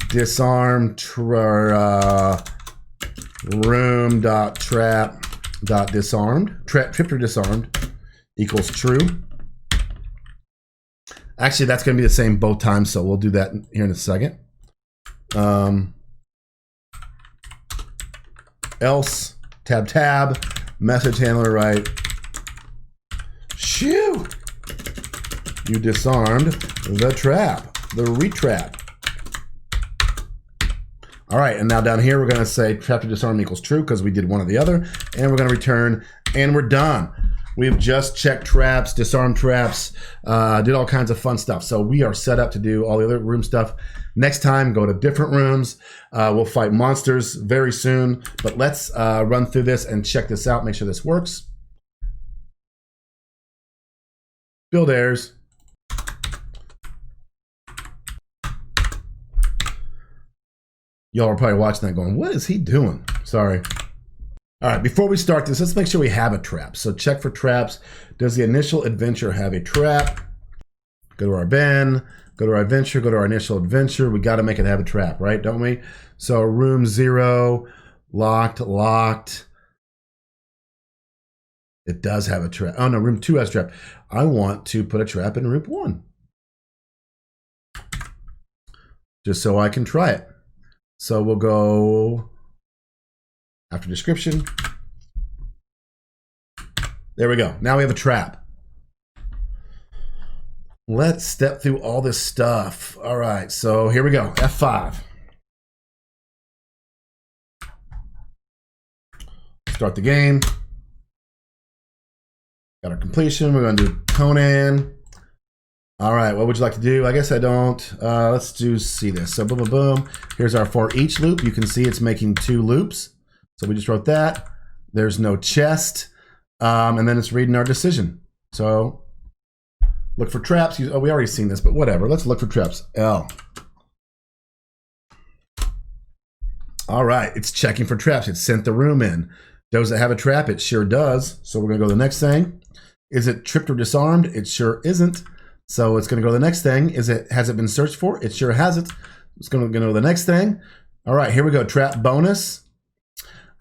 Disarm room.trap.disarmed. Tripped or disarmed equals true. Actually, that's going to be the same both times, so we'll do that here in a second. Else, tab, message handler right. Shoo! You disarmed the trap, the retrap. All right, and now down here we're going to say trap to disarm equals true because we did one or the other, and we're going to return, and we're done. We've just checked traps, disarmed traps, did all kinds of fun stuff. So we are set up to do all the other room stuff. Next time, go to different rooms. We'll fight monsters very soon, but let's run through this and check this out, make sure this works. Build errors. Y'all are probably watching that going, what is he doing? Sorry. All right, before we start this, let's make sure we have a trap. So check for traps. Does the initial adventure have a trap? Go to our bin, go to our adventure, go to our initial adventure. We got to make it have a trap, right? Don't we? So room 0, locked. It does have a trap. Oh no, room 2 has a trap. I want to put a trap in room 1. Just so I can try it. So we'll go after description. There we go. Now we have a trap. Let's step through all this stuff. All right, so here we go. F5. Start the game. Got our completion. We're going to do Conan. All right, what would you like to do? I guess I don't. Let's see this. So boom, boom, boom. Here's our for each loop. You can see it's making 2 loops. So we just wrote that. There's no chest. And then it's reading our decision. So look for traps. Oh, we already seen this, but whatever. Let's look for traps. L. All right, it's checking for traps. It sent the room in. Does it have a trap? It sure does. So we're going to go to the next thing. Is it tripped or disarmed? It sure isn't. So it's going to go to the next thing. Has it been searched for? It sure hasn't. It's going to go to the next thing. All right, here we go. Trap bonus.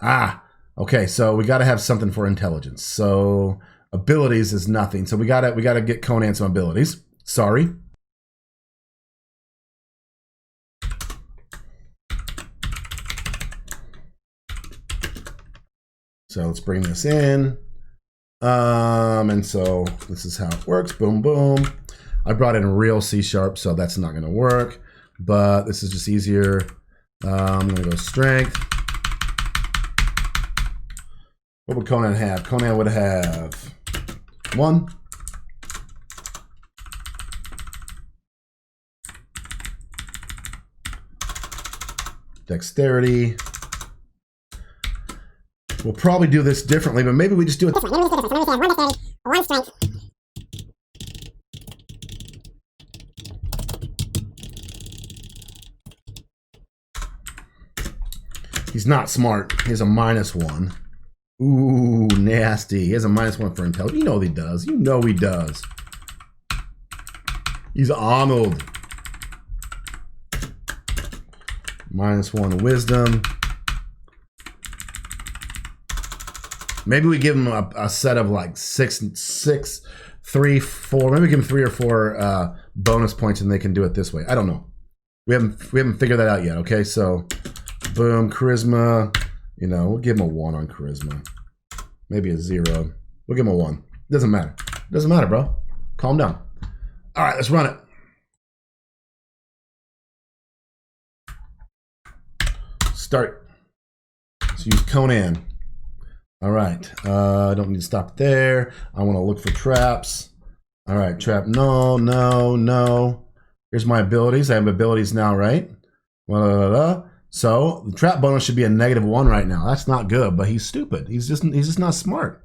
Okay. So we got to have something for intelligence. So abilities is nothing. So we got to get Conan some abilities. Sorry. So let's bring this in. And so this is how it works. Boom, boom. I brought in real C#, so that's not going to work. But this is just easier. I'm going to go strength. What would Conan have? Conan would have 1. Dexterity. We'll probably do this differently, but maybe we just do it. One strength. He's not smart. He has a -1. Ooh, nasty. He has a -1 for intelligence. You know he does. You know he does. He's Arnold. -1 wisdom. Maybe we give him a set of like 6, 3, 4. Maybe we give him 3 or 4 bonus points, and they can do it this way. I don't know. We haven't figured that out yet. Okay, so boom, charisma. You know, we'll give him a 1 on charisma. Maybe a 0. We'll give him a 1. Doesn't matter. Doesn't matter, bro. Calm down. All right, let's run it. Start. Let's use Conan. All right, I don't need to stop there. I want to look for traps. All right, trap, no. Here's my abilities. I have abilities now, right? So the trap bonus should be a -1 right now. That's not good, but he's stupid. He's just not smart.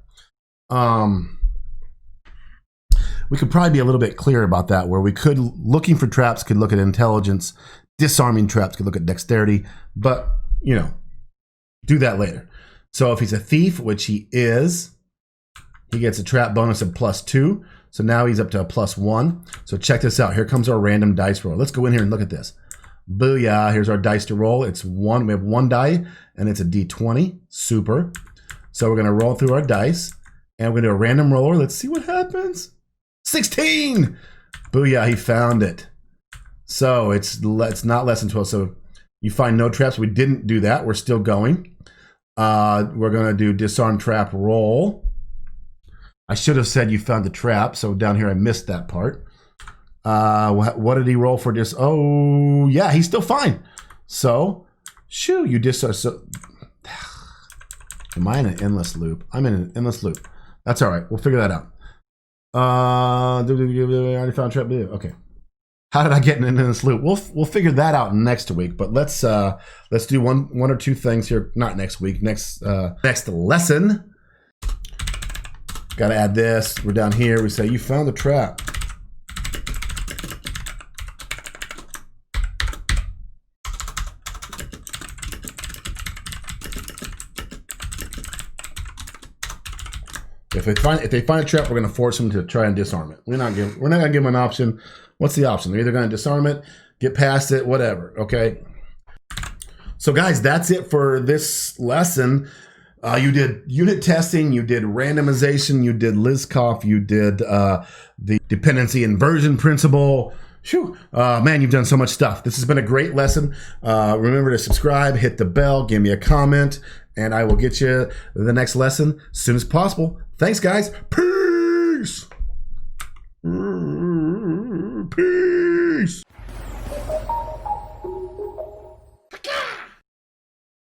We could probably be a little bit clearer about that, where we could, looking for traps could look at intelligence, disarming traps could look at dexterity, but you know, do that later. So if he's a thief, which he is, he gets a trap bonus of +2. So now he's up to a +1. So check this out. Here comes our random dice roll. Let's go in here and look at this. Booyah. Here's our dice to roll. It's 1. We have 1 die, and it's a D20. Super. So we're going to roll through our dice, and we're going to do a random roller. Let's see what happens. 16! Booyah. He found it. So it's not less than 12. So you find no traps. We didn't do that. We're still going. We're going to do disarm trap roll. I should have said you found the trap. So down here, I missed that part. What did he roll for this? Oh, yeah, he's still fine. So, shoo, you disarm. So, am I in an endless loop? I'm in an endless loop. That's all right. We'll figure that out. I already found trap. Okay. How did I get in this loop? We'll figure that out next week. But let's do one or two things here. Not next week. Next lesson. Got to add this. We're down here. We say you found the trap. If they find a trap, we're going to force them to try and disarm it. We're not going to give them an option. What's the option? They're either going to disarm it, get past it, whatever. Okay. So guys, that's it for this lesson. You did unit testing, you did randomization, you did Liskov, you did the Dependency Inversion Principle. Shoo. Man, you've done so much stuff. This has been a great lesson. Remember to subscribe, hit the bell, give me a comment, and I will get you the next lesson as soon as possible. Thanks, guys. Peace. Peace.